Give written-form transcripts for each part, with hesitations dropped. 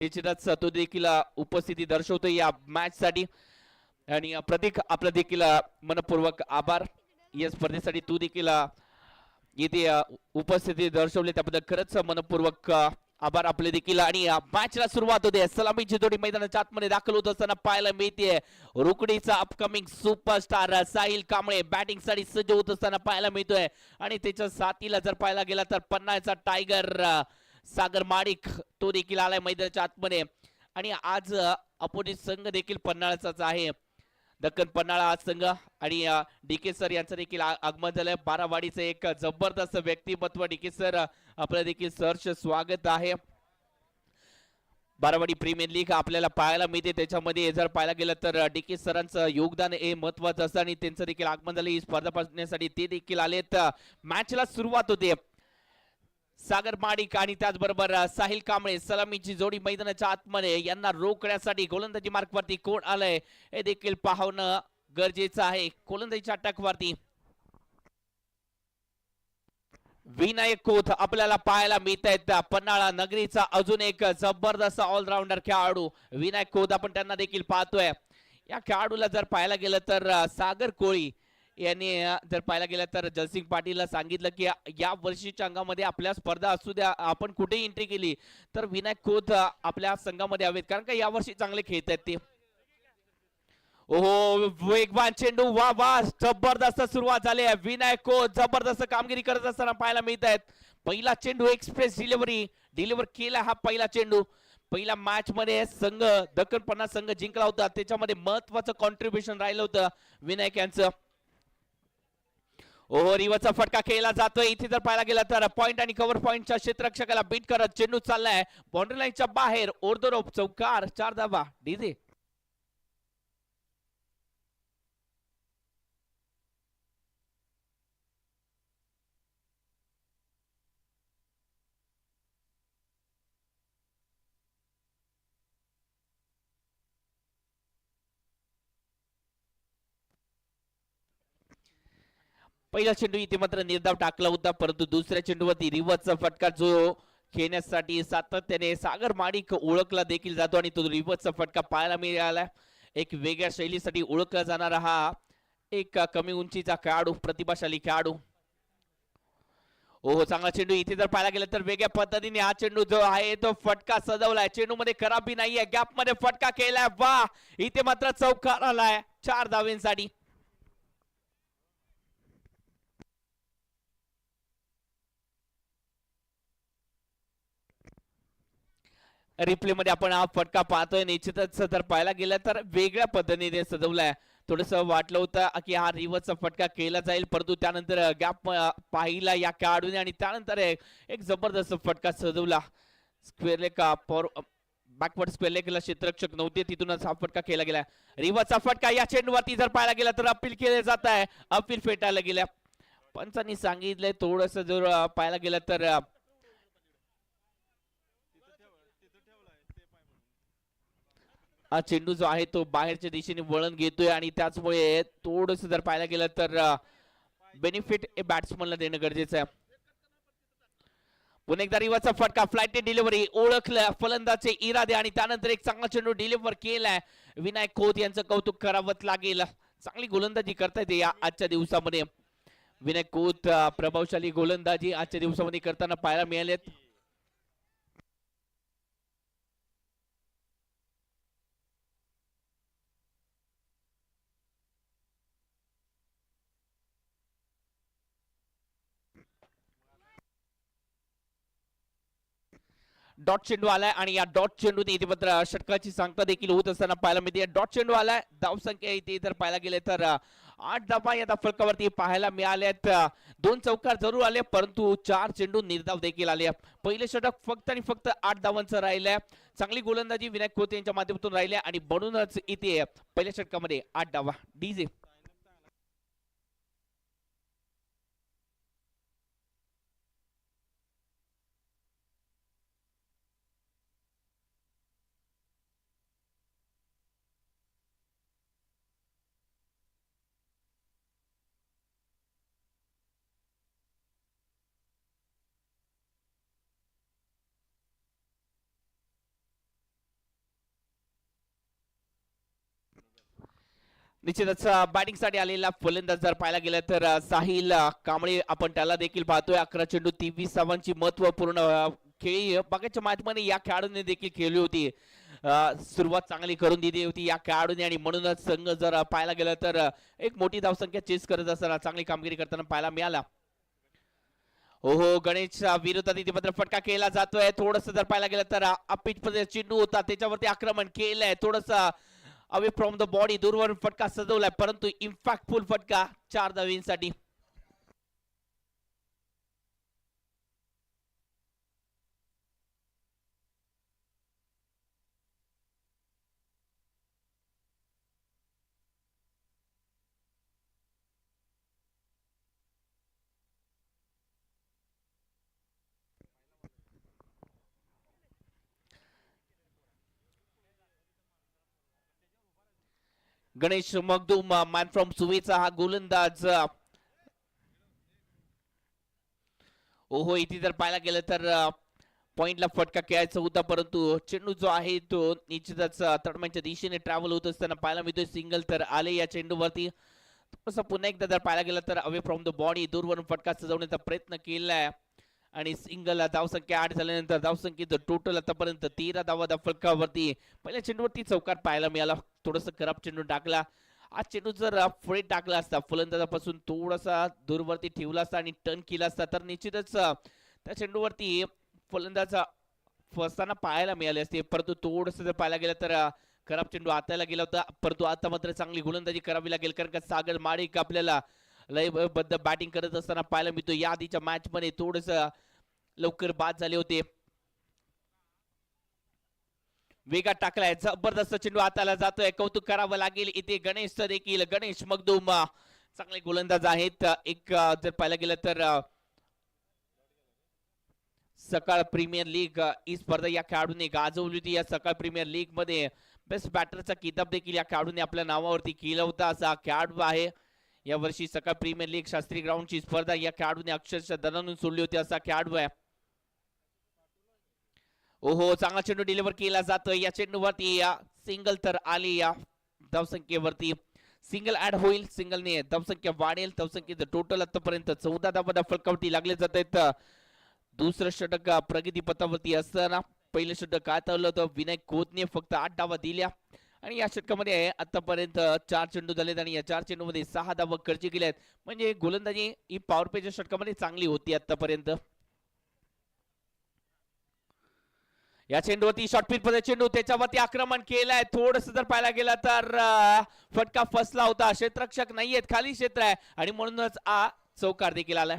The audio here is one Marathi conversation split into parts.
निश्चितच तो देखील उपस्थिती दर्शवतो या मॅच साठी आणि प्रतीक आपला देखील मनपूर्वक आभार या स्पर्धेसाठी तू देखील इथे उपस्थिती दर्शवली त्याबद्दल खरंच मनपूर्वक आभार आपले देखील आणि मॅचला सुरुवात होते सलामीची जोडी मैदानाच्या आतमध्ये दाखल होत असताना पाहायला मिळते रुकडीचा upcoming superstar Sahil Kamble batting साठी सज्ज होत असताना पाहायला मिळतोय आणि त्याच्या साथीला जर पाहायला गेला तर पन्हाळचा टायगर सागर माडिक तो देखील आलाय मैदानाच्या आतमध्ये आणि आज अपोजिट संघ देखील पन्हाळचाच आहे दक्कन पन्हाळा संघ आणि डीके सर यांचं देखील आगमन झालंय बारावाडीचं एक जबरदस्त व्यक्तिमत्व डीके सर आपलं देखील सहर्ष स्वागत आहे बारावाडी प्रीमियर लीग आपल्याला पाहायला मिळते त्याच्यामध्ये जर पाहायला गेलं तर डीके सरांचं योगदान हे महत्वाचं असतं आणि त्यांचं देखील आगमन झालं ही स्पर्धा पाहण्यासाठी ते देखील आलेत मॅचला सुरुवात होते सागर माडिक आणि त्याचबरोबर साहिल कांबळे सलामीची जोडी मैदानाच्या आतमध्ये यांना रोखण्यासाठी गोलंदाजी मार्कवरती कोण आलंय हे देखील पाहणं गरजेचं आहे गोलंदाजीच्या अटॅकवरती विनायक कोथ आपल्याला पाहायला मिळत आहेत पन्हाळा नगरीचा अजून एक जबरदस्त ऑलराऊंडर खेळाडू विनायक कोथ आपण त्यांना देखील पाहतोय या खेळाडूला जर पाहायला गेलं तर सागर कोळी यांनी जर पाहायला गेलं तर जयसिंग पाटीलला सांगितलं की या वर्षीच्या अंगामध्ये आपल्या स्पर्धा असू द्या आपण कुठेही एंट्री केली तर विनायक कोथ आपल्या संघामध्ये हवेत कारण का यावर्षी चांगले खेळत आहेत ते ओहो वेगवान चेंडू वा वा जबरदस्त सुरुवात झाली आहे विनायक कोथ जबरदस्त कामगिरी करत असताना पाहायला मिळत आहेत पहिला चेंडू एक्सप्रेस डिलिव्हर केला हा पहिला चेंडू पहिल्या मॅच मध्ये संघ दक्कन पन्हाळ संघ जिंकला होता त्याच्यामध्ये महत्वाचं कॉन्ट्रीब्युशन राहिलं होतं विनायक यांचं ओहो रिव्हरचा फटका खेळला जातोय इथे जर पाहायला गेला तर पॉइंट आणि कव्हर पॉइंटच्या क्षेत्ररक्षकाला बीट करत चेंडू चाललाय बाउंड्री लाईनच्या बाहेर ओरदोरोप चौकार 4 धावा डीजे पहिला चेंडू इथे मात्र निर्धाव टाकला होता परंतु दुसऱ्या चेंडूवरती रिव्हर्सचा फटका जो खेळण्यासाठी सातत्याने सागर माडिक ओळखला देखील जातो आणि तो रिव्हर्सचा फटका पाहायला मिळाला एक वेगळ्या शैलीसाठी ओळखला जाणारा हा एक कमी उंचीचा खेळाडू प्रतिभाशाली खेळाडू ओहो चांगला चेंडू इथे जर पाहायला गेलं तर वेगळ्या पद्धतीने हा चेंडू जो आहे तो फटका सजवलाय चेंडू मध्ये खराबी नाहीये गॅप मध्ये फटका केलाय वा इथे मात्र चौकार आलाय 4 धावांसाठी रिप्ले मध्ये आपण हा फटका पाहतोय निश्चितच जर पाहायला गेलं तर वेगळ्या पद्धतीने सजवलाय थोडस वाटलं होतं की हा रिव्हर्सचा फटका केला जाईल परंतु त्यानंतर गॅप पाहिला या खेळाडूने आणि त्यानंतर एक जबरदस्त फटका सजवला स्क्वेअर लेग बॅकवर्ड स्क्वेअर लेगला क्षेत्ररक्षक नव्हते तिथूनच हा फटका केला गेला रिव्हर्सचा फटका या चेंडूवरती जर पाहायला गेला तर अपील केले जात आहे अपील फेटायला गेल्या पंचांनी सांगितलंय थोडस जर पाहायला गेलं तर हा चेंडू जो आहे तो बाहेरच्या दिशेने वळण घेतोय आणि त्याचमुळे थोडस जर पाहायला गेलं तर बेनिफिट बॅट्समनला देणं गरजेचं आहे पुन्हा एकदा रिव्हर्सचा फटका फ्लाइट डिलिव्हरी ओळखलं फलंदाचे इरादे आणि त्यानंतर एक चांगला चेंडू डिलिव्हर केलाय विनायक खोत यांचं कौतुक करावंच लागेल चांगली गोलंदाजी करतायत या आजच्या दिवसामध्ये विनायक खोत प्रभावशाली गोलंदाजी आजच्या दिवसामध्ये करताना पाहायला मिळालेत डॉट चेंडू आलाय आणि या डॉट चेंडूने इथे मात्र षटकाची सांगता देखील होत असताना पाहायला मिळते डॉट चेंडू आलाय धावसंख्या इथे जर पाहायला गेले तर 8 धावा या फलकावरती पाहायला मिळाल्यात 2 चौकार जरूर आले परंतु 4 चेंडू निर्धाव देखील आले पहिले षटक फक्त आणि फक्त 8 धावांचं राहिलंय चांगली गोलंदाजी विनायक खोत यांच्या माध्यमातून राहिल्या आणि म्हणूनच इथे पहिल्या षटकामध्ये 8 धावा डीजे निश्चितच बॅटिंग साठी आलेला फलंदाज जर पाहायला गेलं तर साहिल कांबळे आपण त्याला देखील पाहतोय. 11 चेंडू 23 धावांची महत्वपूर्ण खेळी बाकीच्या मॅच मध्ये या खेळाडूने देखील खेळली होती. सुरुवात चांगली करून दिली होती या खेळाडूने आणि म्हणूनच संघ जर पाहायला गेलं तर एक मोठी धावसंख्या चेस करत असताना चांगली कामगिरी करताना पाहायला मिळाला. हो गणेश विरोधात इथे मात्र फटका केला जातोय. थोडस जर पाहायला गेलं तर अपिच मध्ये चेंडू होता त्याच्यावरती आक्रमण केलंय. थोडस अवे फ्रॉम द बॉडी दूरवरून फटका सजवलाय परंतु इम्पॅक्टफुल फटका 4 धावांसाठी. गणेश मगदूम मॅन फ्रॉम सुवेचा हा गोलंदाज. ओहो इथे जर पाहायला गेलं तर पॉइंटला फटका खेळायचा होता परंतु चेंडू जो आहे तो निश्चितच तडम्यांच्या दिशेने ट्रॅव्हल होत असताना पाहायला मिळतोय. सिंगल तर आले या चेंडूवरती. तसं पुन्हा एकदा जर पाहायला गेलं तर अवे फ्रॉम द बॉडी दूरवरून फटका सजवण्याचा प्रयत्न केलाय आणि सिंगल धावसंख्या 8 झाल्यानंतर धावसंख्येचं टोटल आतापर्यंत 13 धावा फलकावरती पहिल्या चेंडूवरती चौकार पाहायला मिळाला. थोडस खराब चेंडू टाकला. आज चेंडू जर पुढे टाकला असता फलंदाजापासून थोडासा दूरवरती ठेवला असता आणि टर्न केला असता तर निश्चितच त्या चेंडूवरती फलंदाजा फसताना पाहायला मिळाले असते. परंतु थोडस जर पाहायला गेलं तर खराब चेंडू हाताला गेला होता. परंतु आता मात्र चांगली गोलंदाजी करावी लागेल कारण का सागर माडिक आपल्याला लयबद्ध बॅटिंग करत असताना पाहायला मिळतो. या आधीच्या मॅच मध्ये थोडस लवकर बाद झाले होते. वेगात टाकलाय जबरदस्त चेंडू हाताला जातोय. कौतुक करावं लागेल इथे गणेश देखील. गणेश मगदूम चांगले गोलंदाज आहेत. एक जर पाहायला गेलं तर सकाळ प्रीमियर लीग ही स्पर्धा या खेळाडूने गाजवली होती. या सकाळ प्रीमियर लीग मध्ये बेस्ट बॅटरचा किताब देखील या खेळाडूने आपल्या नावावरती केला होता. असा खेळाडू आहे. या वर्षी सकाळ प्रीमियर लीग शास्त्री ग्राउंडची स्पर्धा या खेळाडूने अक्षरशः दणानून सोडली होती असा खेळाडू आहे. ओहो चांगला चेंडू डिलिव्हर केला जातोय. या चेंडूवरती सिंगल तर आली. या धावसंख्येवरती सिंगल ऍड होईल. सिंगलने धावसंख्या वाढेल. धावसंख्येचं टोटल आतापर्यंत 14 धावा फलकावरती लागले जात आहेत. दुसरं षटक प्रगती पथावरती असताना पहिलं षटक काय ठरलं होतं विनायक खोतने फक्त 8 धावा दिल्या आणि या षटकामध्ये आतापर्यंत 4 चेंडू झालेत आणि या 4 चेंडूमध्ये 6 धावा खर्च केल्या आहेत. म्हणजे गोलंदाजी ही पॉवर प्लेच्या षटकामध्ये चांगली होती आतापर्यंत. या चेंडूवरती शॉर्टपिच मध्ये चेंडू त्याच्यावरती आक्रमण केलंय. थोडस जर पाहायला गेला तर फटका फसला होता. क्षेत्ररक्षक नाहीयेत खाली क्षेत्र आहे आणि म्हणूनच चौकार देखील आलाय.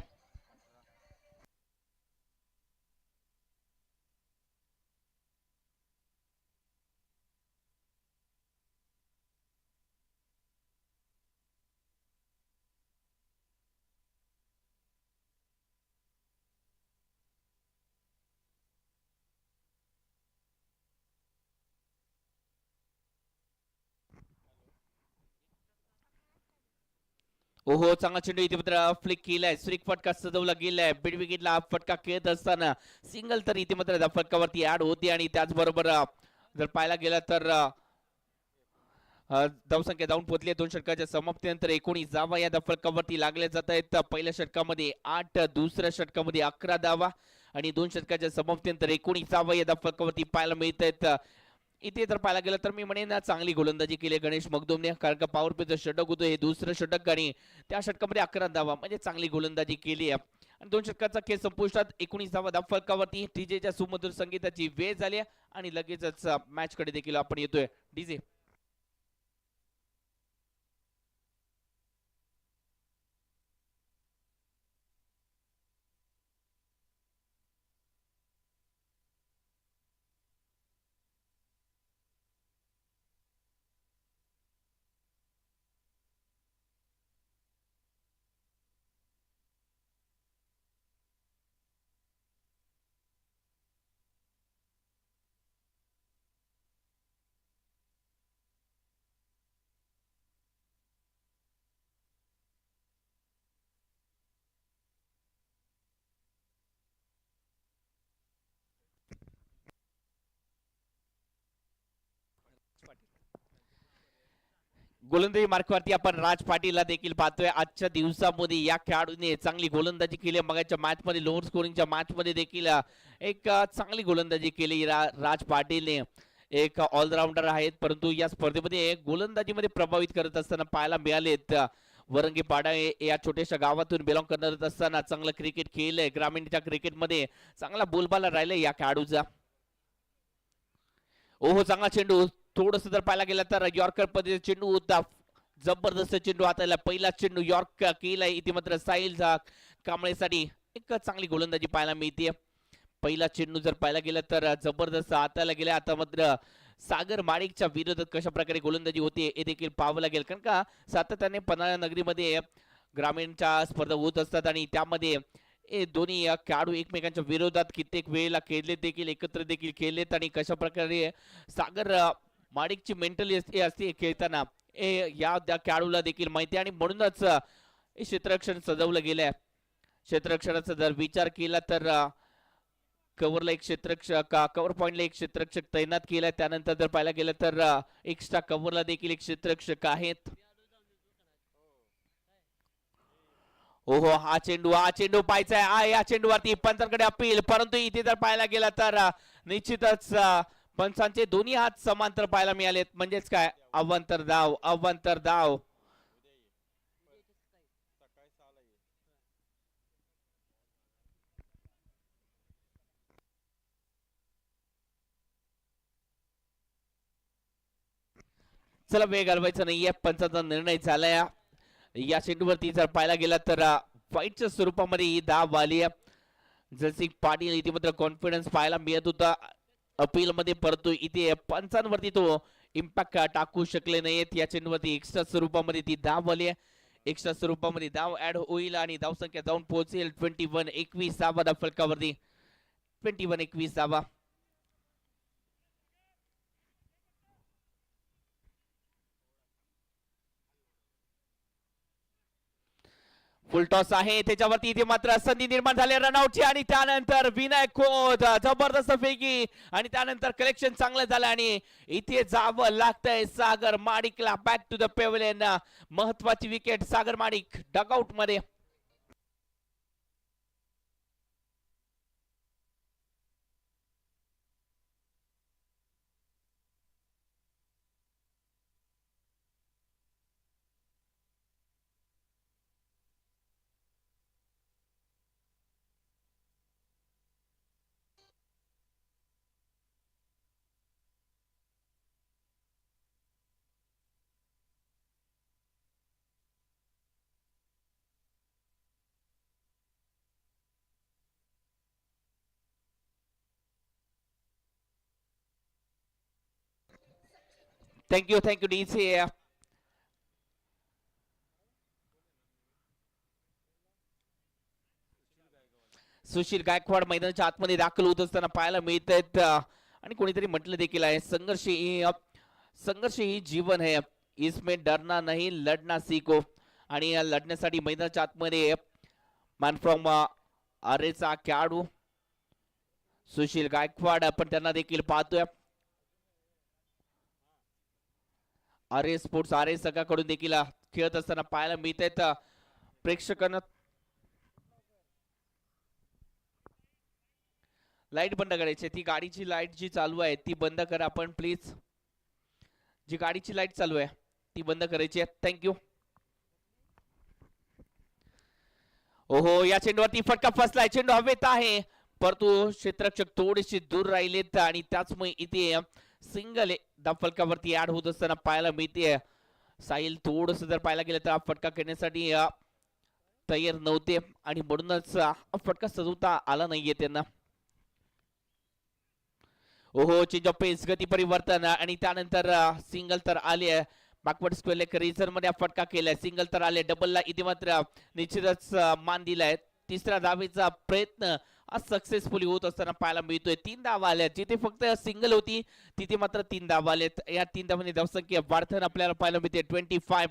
ओहो चांगला चेंडू इथे मात्र फ्लिक केलाय. स्ट्रिक फटका सजवला गेलाय. बिड विकेटला फटका खेळत असताना सिंगल तर इथे मात्र फटकावरती ऍड होती आणि त्याचबरोबर जर पाहायला गेला तर धावसंख्या जाऊन पोहोचली. 2 षटकाच्या समाप्तीनंतर 19 धावा या फलकावरती लागल्या जात आहेत. पहिल्या षटकामध्ये 8, दुसऱ्या षटकामध्ये 11 धावा आणि 2 षटकाच्या समाप्तीनंतर 19 धावा या फलकावरती पाहायला मिळत आहेत. इथे जर पाहायला गेलं तर मी म्हणेन चांगली गोलंदाजी केली गणेश मगदूमने कारण का पॉवर प्लेचं षटक होतं हे दुसरं षटक आणि त्या षटकामध्ये 11 धावा म्हणजे चांगली गोलंदाजी केली आहे. आणि 2 षटकाचा खेळ संपुष्टात 19 धावा फलकावरती. डीजेच्या सुमधुर संगीताची वेळ झाली आणि लगेचच मॅच कडे देखील आपण येतोय. डीजे गोलंदाजी मार्कवरती आपण राज पाटीलला देखील पाहतोय. आजच्या दिवसामध्ये या खेळाडूने चांगली गोलंदाजी केली. मगाच्या मॅच मध्ये लोअर स्कोरिंगच्या मॅच मध्ये देखील एक चांगली गोलंदाजी केली राज पाटीलने. एक ऑलराऊंडर आहेत परंतु या स्पर्धेमध्ये गोलंदाजीमध्ये प्रभावित करत असताना पाहायला मिळालेत. वरंगीपाडा या छोट्याशा गावातून बिलॉंग करत असताना चांगलं क्रिकेट खेळलंय. ग्रामीणच्या क्रिकेटमध्ये चांगला बोलबाला राहिलाय या खेळाडूचा. ओहो चांगला चेंडू. थोडस जर पाहायला गेला तर यॉर्कर पद्धतीचा चेंडू होता. जबरदस्त चेंडू हाताला. पहिला चेंडू यॉर्क केलाय इथे मात्र साहिल कांबळेसाठी एक चांगली गोलंदाजी पाहायला मिळते. पहिला चेंडू जर पाहायला गेला तर जबरदस्त हाताला गेला. आता मात्र सागर माणिकच्या विरोधात कशा प्रकारे गोलंदाजी होते हे देखील पाहावं लागेल. कारण का सातत्याने पन्हाळा नगरीमध्ये ग्रामीणच्या स्पर्धा होत असतात आणि त्यामध्ये हे दोन्ही खेळाडू एकमेकांच्या विरोधात कित्येक वेळेला खेळले देखील एकत्र देखील खेळलेत. आणि कशा प्रकारे सागर माणिकची मेंटली असते खेळताना या खेळाडूला देखील माहिती. आणि म्हणूनच हे क्षेत्ररक्षण सजवलं गेलंय. क्षेत्ररक्षणाचा जर विचार केला तर कव्हरला एक क्षेत्ररक्षक, कव्हर पॉइंटला एक क्षेत्ररक्षक तैनात केलाय. त्यानंतर जर पाहायला गेलं तर एक्स्ट्रा कव्हरला देखील एक क्षेत्ररक्षक आहेत. ओहो हा चेंडू पाहायचा आहे. या चेंडूवरती पंचांकडे अपील. परंतु इथे जर पाहायला गेला तर निश्चितच पंचांचे दोन्ही हात समांतर पाहायला मिळालेत. म्हणजेच काय अवांतर धाव. चला वेळ घालवायचा नाहीये. पंचांचा निर्णय झालाय. या चेंडूवरती जर पाहायला गेला तर फाईटच्या स्वरूपामध्ये ही धाव आली आहे. जसे पाटील इथे मात्र कॉन्फिडन्स पाहायला मिळत होता अपील मध्ये, परंतु इथे पंचांवरती तो इम्पॅक्ट टाकू शकले नाहीत. या चेंडूवरती एक्स्ट्रा स्वरूपामध्ये ती धाव आली आहे. एक्स्ट्रा स्वरूपामध्ये धाव ऍड होईल आणि धाव संख्या जाऊन पोहोचेल 21-21 धावा फलकावरती. 21-21 धावा. फुल टॉस आहे त्याच्यावरती. इथे मात्र संधी निर्माण झाली रनआउटची आणि त्यानंतर विनय खोत जबरदस्त फेकी आणि त्यानंतर कलेक्शन चांगलं झालं आणि इथे जावं लागतंय सागर माणिकला. Back to the pavilion. महत्वाची विकेट सागर माणिक डगआउट मध्ये. Thank you DC. सुशील गायकवाड मैदानाच्या आतमध्ये दाखल होत असताना पाहायला मिळत आहेत. आणि कोणीतरी म्हटलं देखील आहे संघर्ष ही जीवन है, इसमें डरना नहीं लढना सीखो. आणि या लढण्यासाठी मैदानाच्या आतमध्ये मॅन फ्रॉम आरेचा खेळाडू सुशील गायकवाड आपण त्यांना देखील पाहतोय. आरे स्पोर्ट्स आरे सगळ्याकडून देखील खेळत असताना पाहायला मिळत आहेत प्रेक्षकांना. लाईट बंद करायची. ती गाडीची लाईट जी चालू आहे ती बंद करा आपण प्लीज. जी गाडीची लाईट चालू आहे ती बंद करायची आहे. थँक्यू. ओहो या चेंडूवरती फटका फसलाय. चेंडू हवेत आहे परंतु क्षेत्ररक्षक थोडेसे दूर राहिलेत आणि त्याचमुळे इथे सिंगल फलकावरती ऍड होत असताना पाहायला मिळते. साहिल थोडस जर पाहायला गेलं तर हा फटका खेळण्यासाठी तयार नव्हते आणि म्हणूनच फटका सजवता आला नाहीये त्यांना. ओहो चेंज ऑफ पेस, गती परिवर्तन आणि त्यानंतर सिंगल तर आले. बॅकवर्ड स्क्वेअर लेग रिझन मध्ये फटका केलाय. सिंगल तर आले. डबलला इथे मात्र निश्चितच मान दिलाय. तिसऱ्या धावेचा प्रयत्न सक्सेसफुली होत असताना पाहायला मिळतोय. 3 धावा आल्या. जिथे फक्त सिंगल होती तिथे मात्र 3 धावा आलेत. या 3 धावांनी धावसंख्या वाढताना आपल्याला पाहायला मिळते.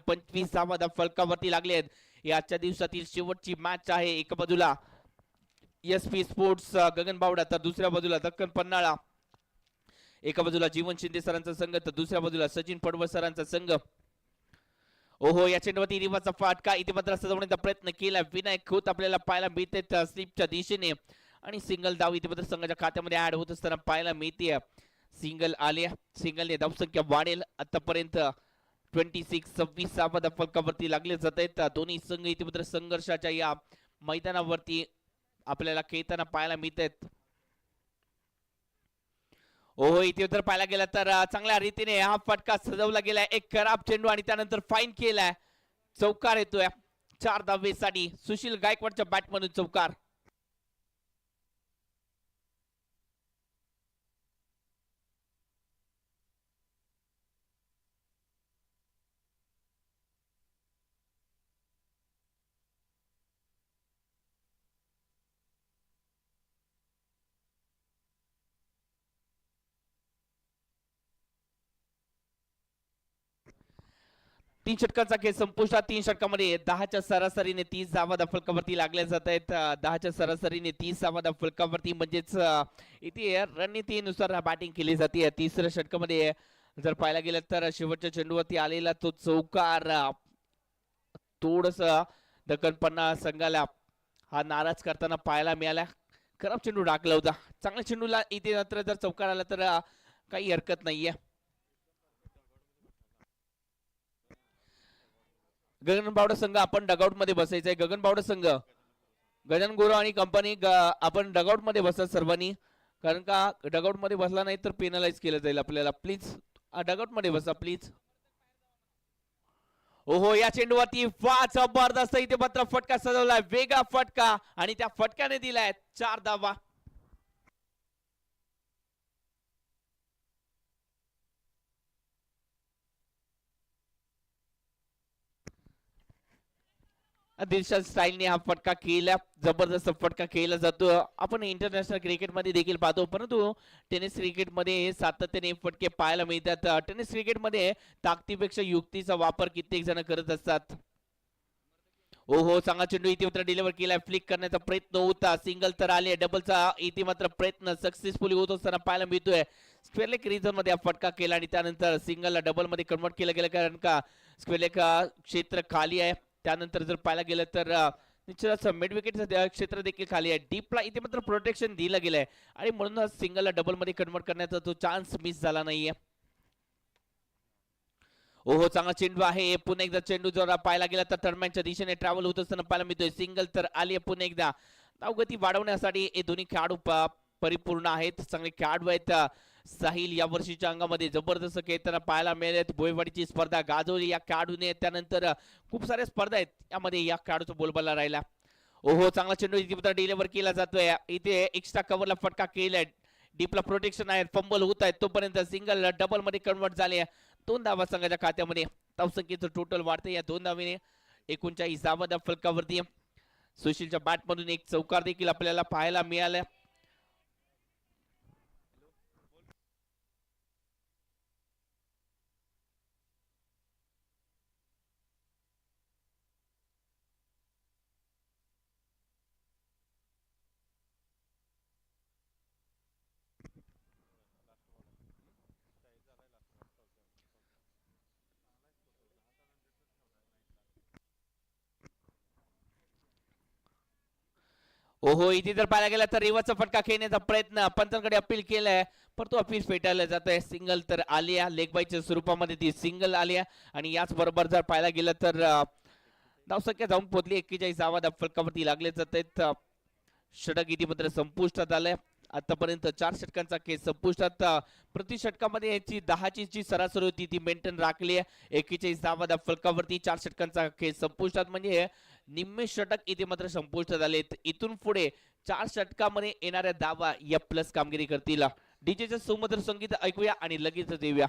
25 धावा फलकावरती लागले आहेत. याच्या दिवसातील शेवटची मॅच आहे. एका बाजूला SP स्पोर्ट्स गगन बावडा तर दुसऱ्या बाजूला दक्कन पन्हाळा. एका बाजूला जीवन शिंदे सरांचा संघ तर दुसऱ्या बाजूला सचिन पडवळ सरांचा संघ. ओहो या चेंडूवरती रिवाचा फाटका इथे मात्र सजवण्याचा प्रयत्न केला विनायक खोत आपल्याला पाहायला मिळते स्लिपच्या दिशेने आणि सिंगल धाव इथे मात्र संघाच्या खात्यामध्ये ऍड होत असताना पाहायला मिळते सिंगल आले सिंगलने धावसंख्या वाढेल आतापर्यंत 26-26 फलकावरती लागले जात आहेत दोन्ही संघ इथे मात्र संघर्षाच्या या मैदानावरती आपल्याला खेळताना पाहायला मिळत आहेत ओहो इथे तर पाहायला गेला तर चांगल्या रीतीने हा फटका सजवला गेलाय एक खराब चेंडू आणि त्यानंतर फाईन केलाय चौकार येतोय 4 धावेसाठी सुशील गायकवाडच्या बॅट मधून चौकार 3 षटकांचा खेळ संपुष्टात 3 षटकामध्ये 10च्या सरासरीने 30 धावा फलकावरती लागल्या जात आहेत 10च्या सरासरीने 30 धावा फलकावरती म्हणजेच इथे रणनीतीनुसार बॅटिंग केली जाते तिसऱ्या षटकामध्ये जर पाहायला गेलं तर शेवटच्या चेंडूवरती आलेला तो चौकार थोडस दक्कन संघाला हा नाराज करताना पाहायला मिळाला खराब चेंडू टाकला होता चांगल्या चेंडूला इथे मात्र जर चौकार आला तर काही हरकत नाहीये गगन बावडा संघ आपण डगआउट मध्ये बसायचंय गगन बावडा संघ गजानन गोरा आणि कंपनी आपण डगआउट मध्ये बसा सर्वांनी कारण का डगआउट मध्ये बसला नाही तर पेनलाइज केलं जाईल आपल्याला प्लीज डगआउट मध्ये बसा प्लीज ओहो या चेंडूवरती जबरदस्त इथे मात्र फटका सजवलाय वेगळा फटका आणि त्या फटक्याने दिलाय 4 धावा दिलशाद स्टाईलने हा फटका केला जबरदस्त फटका केला जातो आपण इंटरनॅशनल क्रिकेटमध्ये देखील पाहतो परंतु टेनिस क्रिकेटमध्ये सातत्याने फटके पाहायला मिळतात टेनिस क्रिकेटमध्ये ताकदीपेक्षा युक्तीचा वापर कित्येक जण करत असतात ओहो चांगला चेंडू इथे मात्र डिलिव्हर केलाय फ्लिक करण्याचा प्रयत्न होता सिंगल तर आले डबलचा इथे मात्र प्रयत्न सक्सेसफुली होत असताना पाहायला मिळतोय स्क्वेअरलेग रिजन मध्ये हा फटका केला आणि त्यानंतर सिंगलला डबल मध्ये कन्वर्ट केलं गेलं कारण का स्क्वेअरलेग क्षेत्र खाली आहे त्यानंतर जर पाहायला गेलं तर निश्चितच मिड विकेटचं क्षेत्र देखील खाली आहे डीपला इथे मात्र प्रोटेक्शन दिलं गेलंय आणि म्हणूनच सिंगलला डबल मध्ये कन्वर्ट करण्याचा तो चान्स मिस झाला नाहीये ओहो चांगला चेंडू आहे पुन्हा एकदा चेंडू जर पाहायला गेला तर टर्नमॅनच्या दिशेने ट्रॅव्हल होत असताना पाहायला मिळतोय सिंगल तर आली पुन्हा एकदा धावगती वाढवण्यासाठी हे दोन्ही खेळाडू परिपूर्ण आहेत चांगले खेळाडू आहेत साहिल या वर्षीच्या अंगामध्ये जबरदस्त खेळताना पाहायला मिळेल भोयवाडीची स्पर्धा गाजवली या खेळाडूने त्यानंतर खूप साऱ्या स्पर्धा आहेत यामध्ये या खेळाडूचा बोलबाला राहिला ओहो चांगला चेंडू इथे डिलिव्हर केला जातोय इथे एक्स्ट्रा कव्हरला फटका केलाय डीपला प्रोटेक्शन आहे फंबल होत आहे तोपर्यंत सिंगल डबल मध्ये कन्वर्ट झाले 2 धावा संघाच्या खात्यामध्ये धावसंख्येचं टोटल वाढते या 2 धावेने 39 धावा फलकावरती सुशीलच्या बॅट मधून एक चौकार देखील आपल्याला पाहायला मिळाला ओहो इथे जर पाहायला गेला तर रिवाचा फटका खेळण्याचा प्रयत्न पंचांकडे अपील केलाय पण तो अपील फेटाळला जात आहे सिंगल तर आलिया लेग बायच्या स्वरूपामध्ये ती सिंगल आलिया आणि याच बरोबर जर पाहायला गेलं तर धावसंख्या जाऊन पोहोचली 41 धावा फलकावरती लागले जात आहेत षटक इथे मात्र संपुष्टात आलंय आतापर्यंत 4 षटकांचा खेळ संपुष्टात प्रति षटकामध्ये याची 10ची जी सरासरी होती ती मेंटेन राखली आहे 41 धावा फलकावरती 4 षटकांचा खेळ संपुष्टात म्हणजे निम्मे षटक इथे मात्र संपुष्टात आलेत इथून पुढे 4 षटकामध्ये येणाऱ्या धावा या प्लस कामगिरी करतील डीजेचं सुमधुर संगीत ऐकूया आणि लगेच देऊया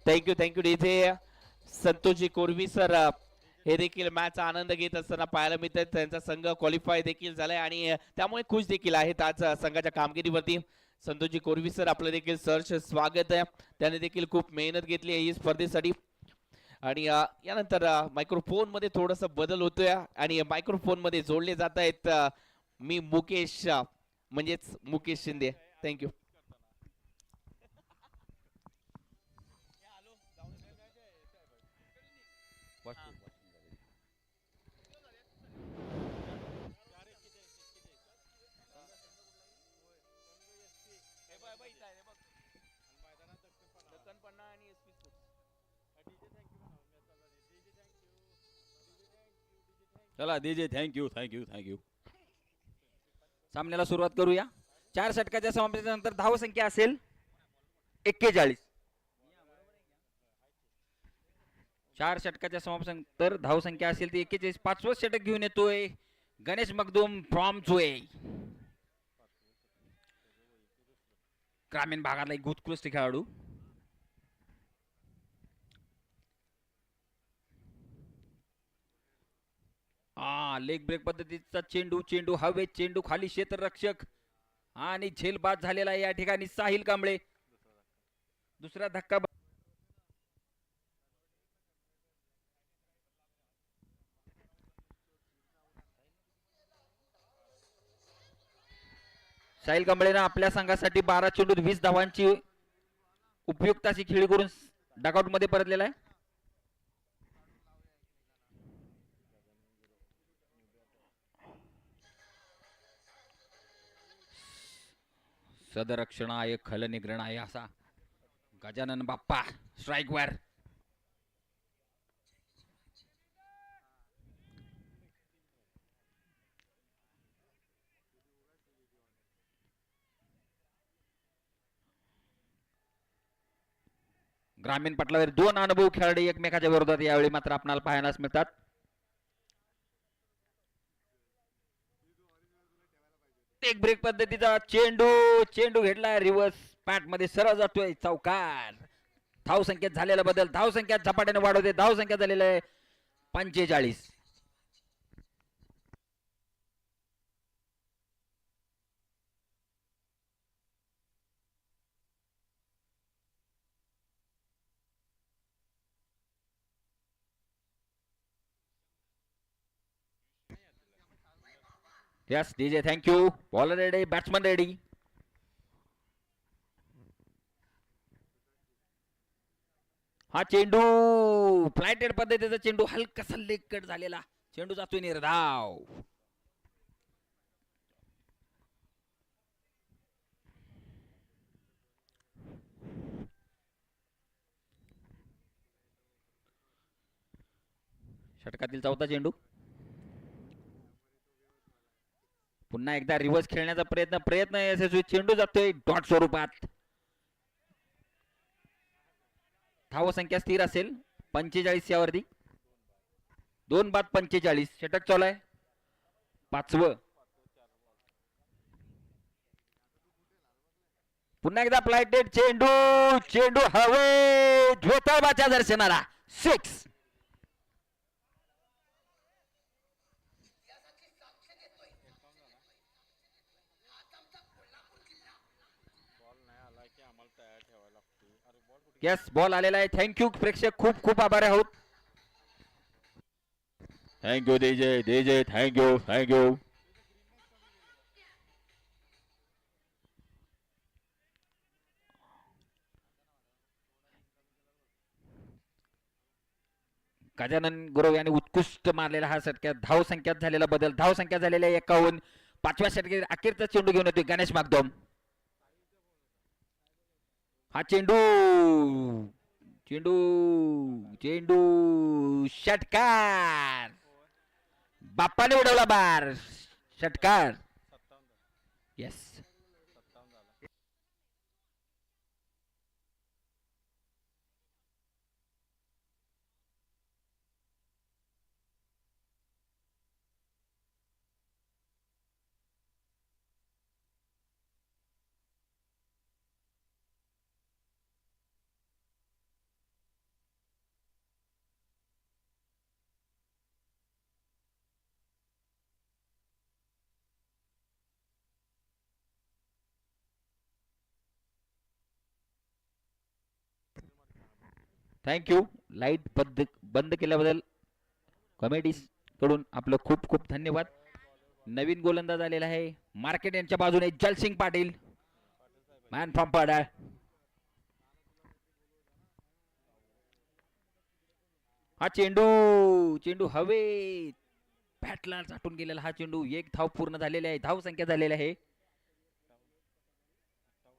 thank you DJ Santoshji Korvi sir हे देखील मॅच आनंद घेत असताना पाहायला मिळत त्यांचा संघ क्वालिफाय देखील झालाय आणि त्यामुळे खुश देखील आहेत आज संघाच्या कामगिरीवरती संतोषजी कोरवी सर आपलं देखील सहर्ष स्वागत आहे. त्याने देखील खूप मेहनत घेतली आहे ही स्पर्धेसाठी. आणि यानंतर मायक्रोफोन मध्ये थोडासा बदल होतोय आणि मायक्रोफोन मध्ये जोडले जात आहेत मी मुकेश म्हणजेच मुकेश शिंदे. थँक्यू. चला डीजे थँक्यू थँक्यू थँक्यू. सामन्याला सुरुवात करूया. 4 षटकाच्या समाप्तीनंतर धावसंख्या असेल 41. 4 षटकाच्या समाप्तीनंतर धावसंख्या असेल ती 41. 5वं षटक घेऊन येतोय गणेश मगदुम फ्रॉम जुए. ग्रामीण भागातला एक उत्कृष्ट खेळाडू. लेग ब्रेक पद्धतीचा चेंडू. चेंडू हवेत. चेंडू खाली क्षेत्ररक्षक आणि झेलबाद झालेला या ठिकाणी साहिल कांबळे. दुसरा धक्का. साहिल कांबळेनं आपल्या संघासाठी 12 चेंडूत 20 धावांची उपयुक्त अशी खेळी करून डगआउट मध्ये परतलेला आहे. सदरक्षण आहे खलनिग्रहण आहे असा गजानन बाप्पा स्ट्राइक वर. ग्रामीण पटलावर 2 अनुभव खेळाडू एकमेकाच्या विरोधात यावेळी मात्र आपल्याला पाहण्यास मिळतात. एक ब्रेक पद्धतीचा चेंडू. चेंडू घेतला रिव्हर्स पॅट मध्ये सरळ जातोय चौकार. धावसंख्येत झालेला बदल. धावसंख्येत झपाट्याने वाढवते. धावसंख्या झालेला आहे 45. Yes DJ thank you. Bowler ready. Batsman ready. हा चेंडू फ्लायटेड पद्धतीचा चेंडू हलकासा लेग कट झालेला. चेंडू जातोय निर्धाव. षटकातील 4था चेंडू. पुन्हा एकदा रिव्हर्स खेळण्याचा प्रयत्न यशस्वी. चेंडू जातोय डॉट स्वरूपात. धावसंख्या स्थिर असेल 45 यावरती. 2 बाद 45. षटक चालू आहे 5वं. पुन्हा एकदा फ्लायटेड चेंडू. चेंडू हवे झोताबाच्या दर्शनाला 6. यस बॉल आलेला आहे. थँक्यू प्रेक्षक. खूप खूप आभारी आहोत. Thank you DJ. DJ thank you thank you. Gajanan Gurav यांनी उत्कृष्ट मारलेला हा षटकात. धावसंख्यात झालेला बदल. धावसंख्या झालेल्या 51. 5व्या षटकात अखेरचा चेंडू घेऊन येतोय गणेश मागदोम. हा चेंडू. चेंडू. चेंडू षटकार. बाप्पाने उडवला बार. षटकार. यस. थँक्यू. लाईट बंद केल्याबद्दल कमिटी कडून आपलं खूप खूप धन्यवाद. नवीन गोलंदाज आलेला आहे मार्केट यांच्या बाजूने जलसिंग पाटील, मॅन फ्रॉम पडाळ. हा चेंडू हवे बॅटला चाटून गेलेला हा चेंडू. एक धाव पूर्ण झालेली आहे. धाव संख्या झालेली आहे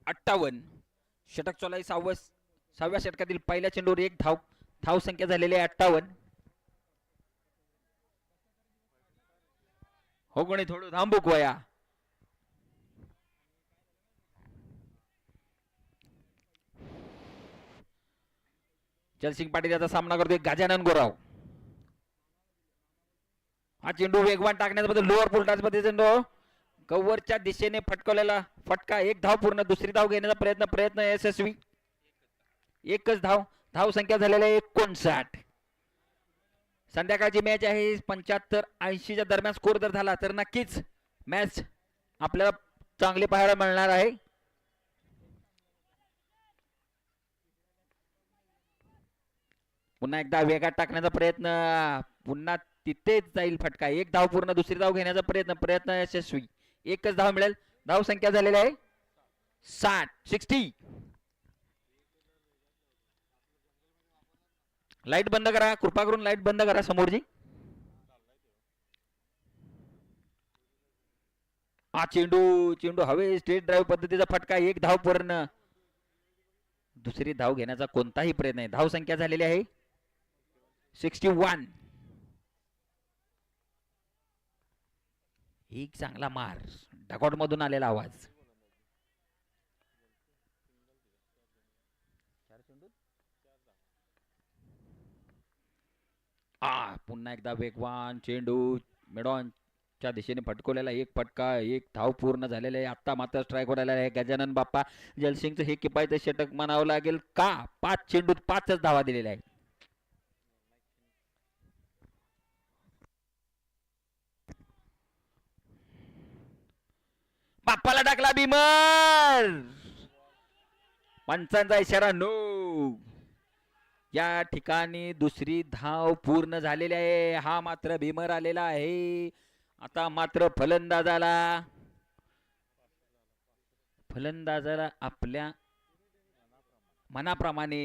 58. षटक चालू आहे 6व्या षटकातील पहिल्या चेंडूवर एक धाव. धाव संख्या झालेली आहे 58. हो कोणी थोडं थांबूक वया. जलसिंग पाटील याचा सामना करतोय गजानन गोराव. हा चेंडू वेगवान टाकण्याबद्दल लोअर फुलटाच मध्ये चेंडू कव्हरच्या दिशेने फटकवलेला फटका. एक धाव पूर्ण. दुसरी धाव घेण्याचा प्रयत्न यशस्वी. एकच धाव. धाव संख्या झालेली आहे 59. संध्याकाळची मॅच आहे 75-80 दरम्यान. स्कोर जर झाला तर नक्कीच मॅच आपल्याला चांगली पाहायला मिळणार आहे. पुन्हा एकदा वेगात टाकण्याचा प्रयत्न. पुन्हा तिथेच जाईल फटका. एक धाव पूर्ण. दुसरी धाव घेण्याचा प्रयत्न यशस्वी. एकच धाव मिळेल. धाव संख्या झालेली आहे 60. लाईट बंद करा कृपा करून. लाईट बंद करा समोरची. हा चेंडू हवे स्ट्रेट ड्राईव्ह पद्धतीचा फटका. एक धाव पूर्ण. दुसरी धाव घेण्याचा कोणताही प्रयत्न नाही. धाव संख्या झालेली आहे 61. एक चांगला मार. डगआउट मधून आलेला आवाज. पुन्हा एकदा वेगवान चेंडू मिडॉनच्या दिशेने फटकवलेला. एक फटका. एक धाव पूर्ण झालेला आहे. आता मात्र स्ट्राईकवर आलेला आहे गजानन बाप्पा. जलसिंगचं हे किफायत षटक म्हणावं लागेल का. 5 चेंडूत 5च धावा दिलेल्या आहेत. बाप्पाला टाकला बिमर. पंचांचा इशारा नो. या ठिकाणी दुसरी धाव पूर्ण झालेली आहे. हा मात्र भीमर आलेला आहे. आता मात्र फलंदाजाला आपल्या मनाप्रमाणे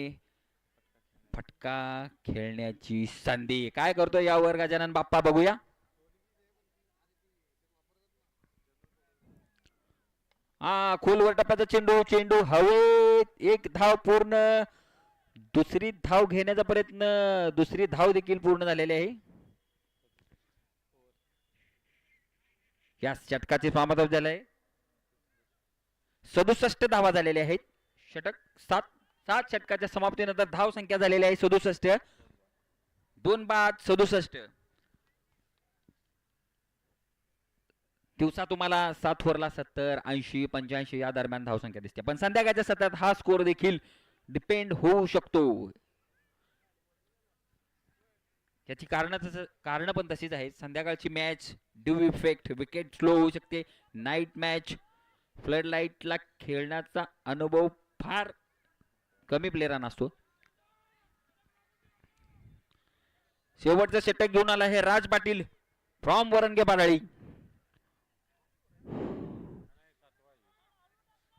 फटका खेळण्याची संधी. काय करतो यावर गजानन बाप्पा बघूया. खोलवर टप्प्याचा चेंडू हवेत. एक धाव पूर्ण. दुसरी धाव घेण्याचा प्रयत्न. दुसरी धाव देखील पूर्ण झालेली आहे. या षटकाचे समाप्त झाले आहे. 67 धावा झालेल्या आहेत. षटक 7 षटकाच्या समाप्तीनंतर धाव संख्या झालेली आहे 67. 2 बाद 67. दिवसा तुम्हाला 7 ओव्हरला 70, 80, 85 या दरम्यान धावसंख्या दिसते. पण संध्याकाळच्या सत्रात हा स्कोर देखील डिपेंड होऊ शकतो. याची कारण पण तशीच आहेत. संध्याकाळची match due effect wicket slow होऊ शकते. नाईट मॅच फ्लड लाईटला खेळण्याचा अनुभव फार कमी प्लेयरांना असतो. शेवटचं षटक घेऊन आला आहे राज पाटील फ्रॉम वरंगे पाडाळी.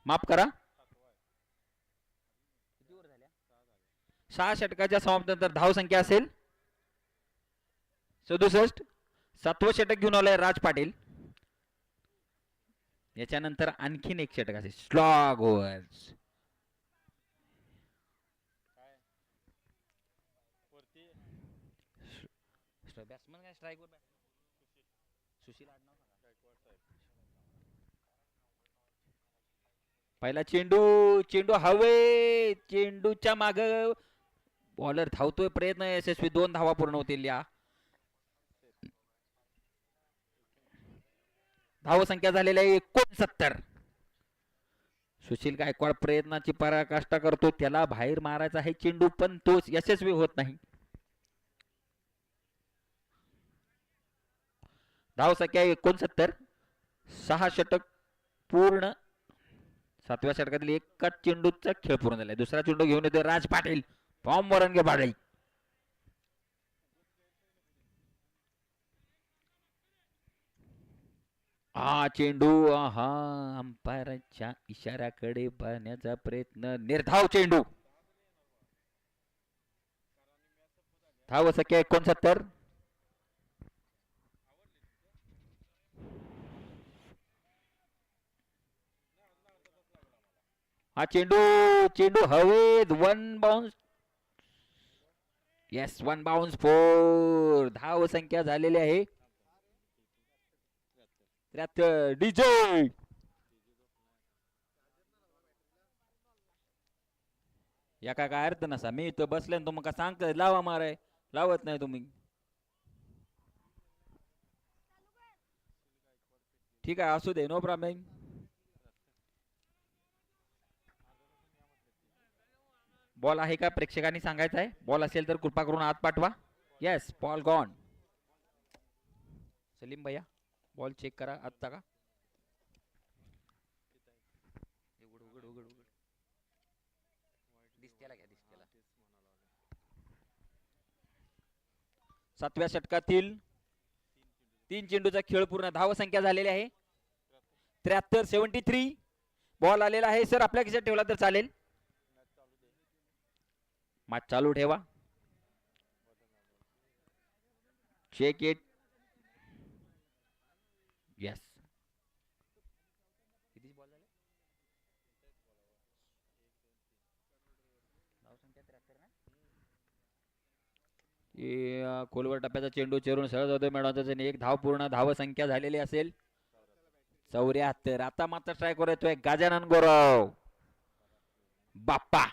माफ करा 6 षटकाच्या समाप्तीनंतर धाव संख्या असेल 67. 7वं षटक घेऊन आलंय राज पाटील. याच्यानंतर आणखीन एक षटक असेल स्लॉग ओव्हर्स. पहिला चेंडू हवे. चेंडूच्या माग बॉलर धावतोय. प्रयत्न यशस्वी. 2 धावा पूर्ण होतील. या धाव संख्या झालेली आहे 69. सुशील गायकवाड प्रयत्नाची पराकाष्ठा करतो. त्याला बाहेर मारायचा आहे चेंडू पण तो यशस्वी होत नाही. धाव संख्या 69. 6 षटक पूर्ण. 7व्या षटकातील एकाच चेंडूचा खेळ पूर्ण झालाय. दुसरा चेंडू घेऊन येतोय राज पाटील. फॉर्म वर अंगे बाळी. हा चेंडू हा अंपायरच्या इशाऱ्याकडे पाहण्याचा प्रयत्न. निर्धाव चेंडू. धाव संख्या 69. हा चेंडू चेंडू हवेत. One bounce. Yes, one bounce four. धाव संख्या झालेली आहे 73. डीजे या काय अर्थ नसा. मी इथं बसले ना तुम्हाला सांगतोय लावा माराय, लावत नाही तुम्ही. ठीक आहे, असू दे, नो प्रॉब्लेम. बॉल आहे का प्रेक्षकांनी सांगायचं आहे. बॉल असेल तर कृपा करून आत पाठवा. Yes, ball gone. सलीम भैया बॉल चेक करा आत्ता का. उघड उघड उघड उघड. दिसतेला घ्या, दिसतेला. 7व्या षटकातील 3 चेंडूचा खेळ पूर्ण. धाव संख्या झालेली आहे 73. 73. बॉल आलेला आहे सर, आपल्या खिशात ठेवला तर चालेल. मॅच चालू ठेवा. Check it. यस. किती बॉल झाले. धाव संख्या 73 ना. खोलवर टप्प्याचा चेंडू चेरून सरळ जातोय मॅडम. एक धाव पूर्ण. धाव संख्या झालेली असेल 74. आता मात्र ट्राय करतोय गजानन गोरव बाप्पा.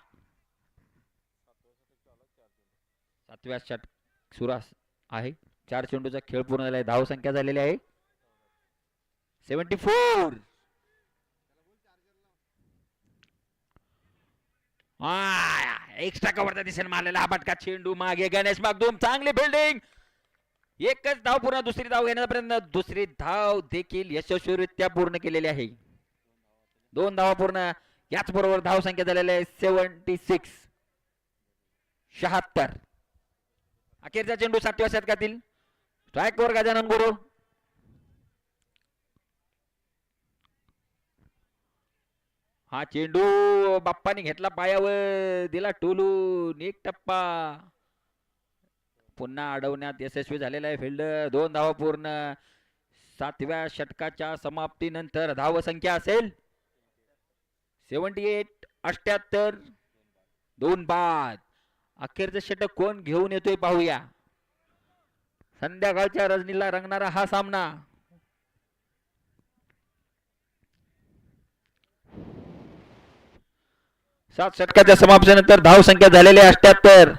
7व्या षटक सुरू आहे. 4 चेंडूचा खेळ पूर्ण झालाय. धाव संख्या झालेली आहे 74. एक्स्ट्रा कव्हरचा दिसेल मारलेला हा बटका चेंडू. मागे गणेश मागदूम. चांगली फिल्डिंग. एकच धाव पूर्ण. दुसरी धाव घेण्याचा प्रयत्न. दुसरी धाव देखील यशस्वीरित्या पूर्ण केलेली आहे. 2 धावा पूर्ण. याच बरोबर धाव संख्या झालेली आहे 76. 76. अखेरचा चेंडू 7व्या षटकातील. स्ट्राईक वर गजानन गुरु. हा चेंडू बाप्पानी घेतला पायावर, दिला टोलून. एक टप्पा पुन्हा अडवण्यात यशस्वी झालेला आहे फिल्डर. 2 धावा पूर्ण. 7व्या षटकाच्या समाप्तीनंतर धाव संख्या असेल 78. 78. 2 बाद. अखेरचं षटक कोण घेऊन येतोय पाहूया. संध्याकाळच्या रजनीला रंगणारा हा सामना. सात षटकाच्या समाप्तीनंतर धाव संख्या झालेली 78.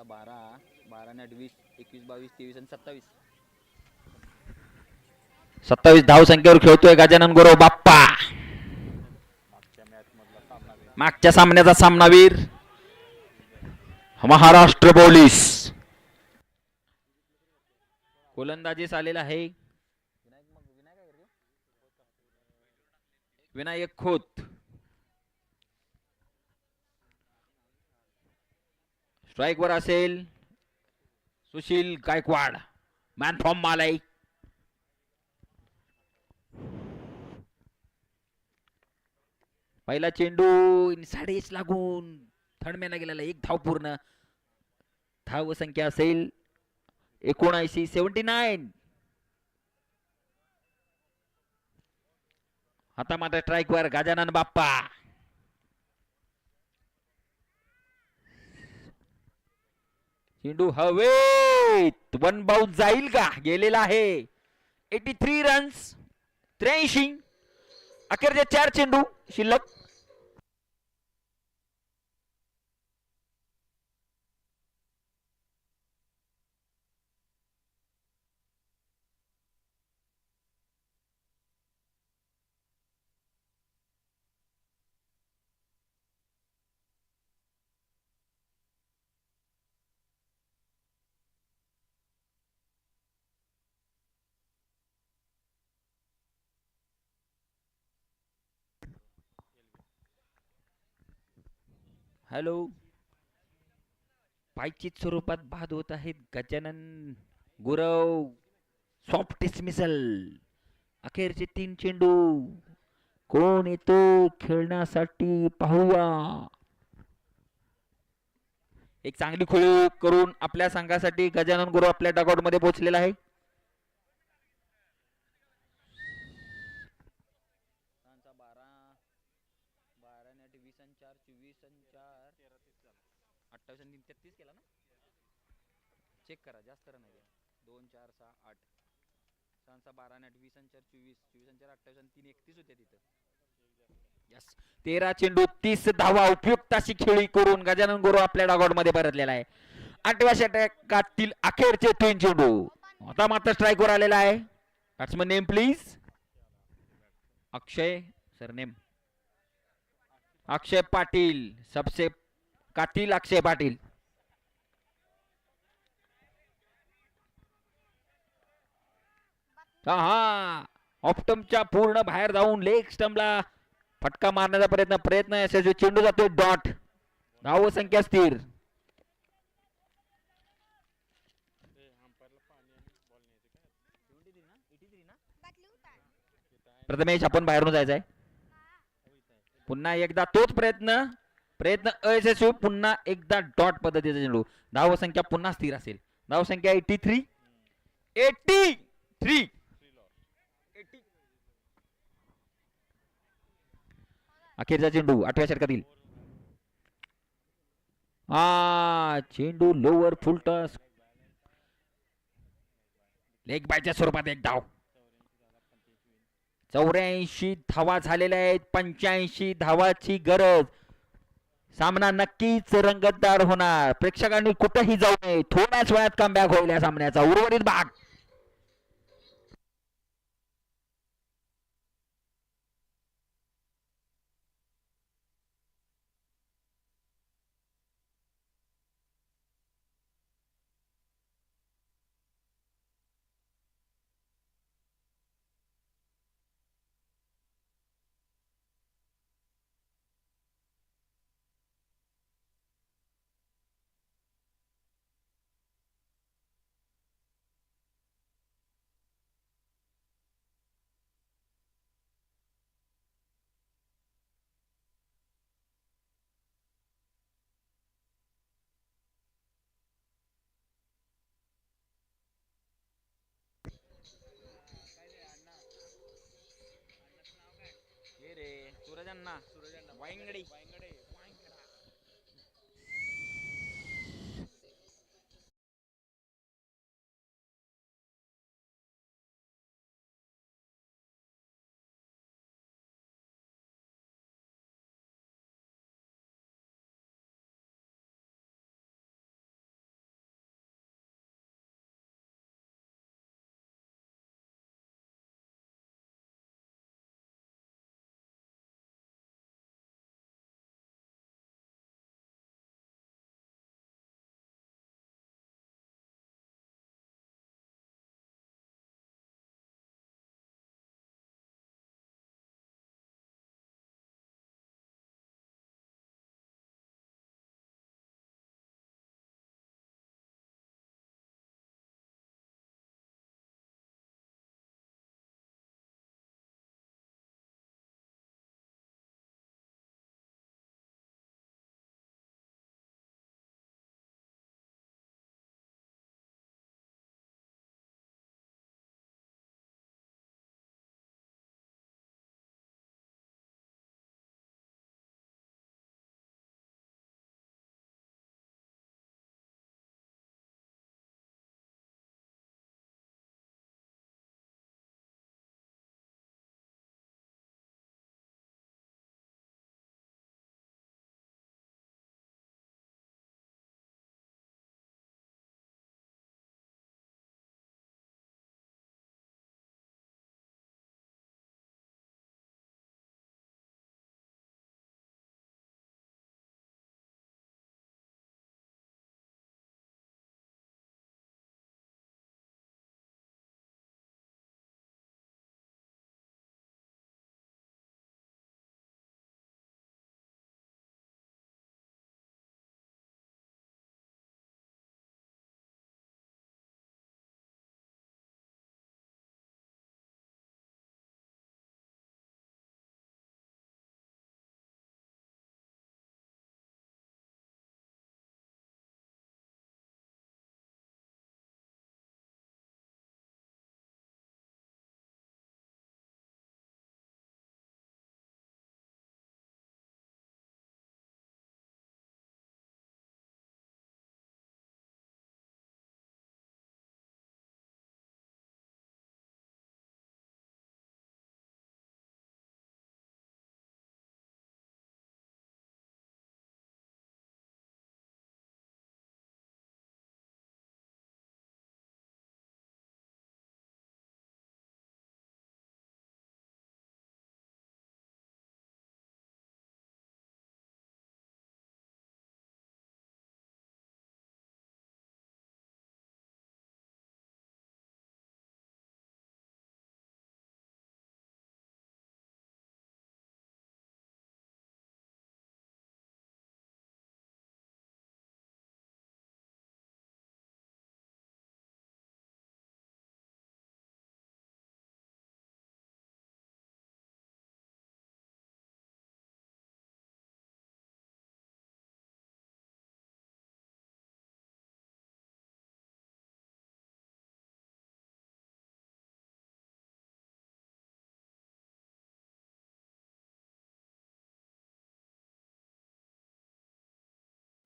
12, 12 ने 20, 21, 22, 23 आणि 27. 27 धाव संख्येवर खेळतोय गजानन गुरव बाप्पा. मागच्या सामन्याचा सामनावीर महाराष्ट्र पोलीस. गोलंदाजीस आलेला आहे विनायक खोत. स्ट्राइक वर असेल सुशील गायकवाड. मॅन फॉर्म मालाय. पहिला चेंडू इनसाइड एज लागून थडम्याला गेलेला. 1 धाव पूर्ण. धाव संख्या असेल 79. 79. आता मात्र स्ट्राइक वर गजानन बाप्पा. चेंडू हवेत. 1 बाउन्स जाईल का. गेलेला आहे. 83 रन्स. 83. अखेरचे 4 चेंडू शिल्लक. हॅलो. पायचीत स्वरूपात बाद होत आहेत गजानन गुरव. Soft dismissal. अखेरचे 3 चेंडू. कोण येतो खेळण्यासाठी पाहूया. एक चांगली खोळी करून आपल्या संघासाठी गजानन गुरु आपल्या डगआउट मध्ये पोहोचलेला आहे. चेक करा जास्त रन आहे. 2 4 6 8 12 नेट 20 4 24 24 4 28 3 31 होते तिथं. यस. 13 चेंडू 30 धावा उपयुक्त अशी खेळी करून गजानन गुरु आपल्या डॉगआउट मध्ये परतलेला आहे. 8व्या षटकातील अखेरचे 3 चेंडू. आता मात्र स्ट्राईकवर आलेला आहे. Batsman name please. Akshay surname. Akshay Patil. सबसे कातील अक्षय पाटील. हा ऑप्टमच्या पूर्ण बाहेर जाऊन लेग स्टंपला फटका मारण्याचा प्रयत्न यशस्वी. चेंडू जातोय डॉट. धाव संख्या स्थिर. प्रथमेश आपण बाहेरून जायचंय. पुन्हा एकदा तोच प्रयत्न अयशस्वी. पुन्हा एकदा डॉट पद्धतीचा चेंडू. धाव संख्या पुन्हा स्थिर असेल. धाव संख्या 83. अखेरचा चेंडू 8व्या षटकातील. चेंडू लोवर फुल टॉस. लेग बायच्या स्वरूपात एक धाव. 84 धावा झालेल्या आहेत. 85 धावाची गरज. सामना नक्कीच रंगतदार होणार. प्रेक्षकांनी कुठेही जाऊ नये. थोड्याच वेळात कमबॅक होईल या सामन्याचा उर्वरित भाग.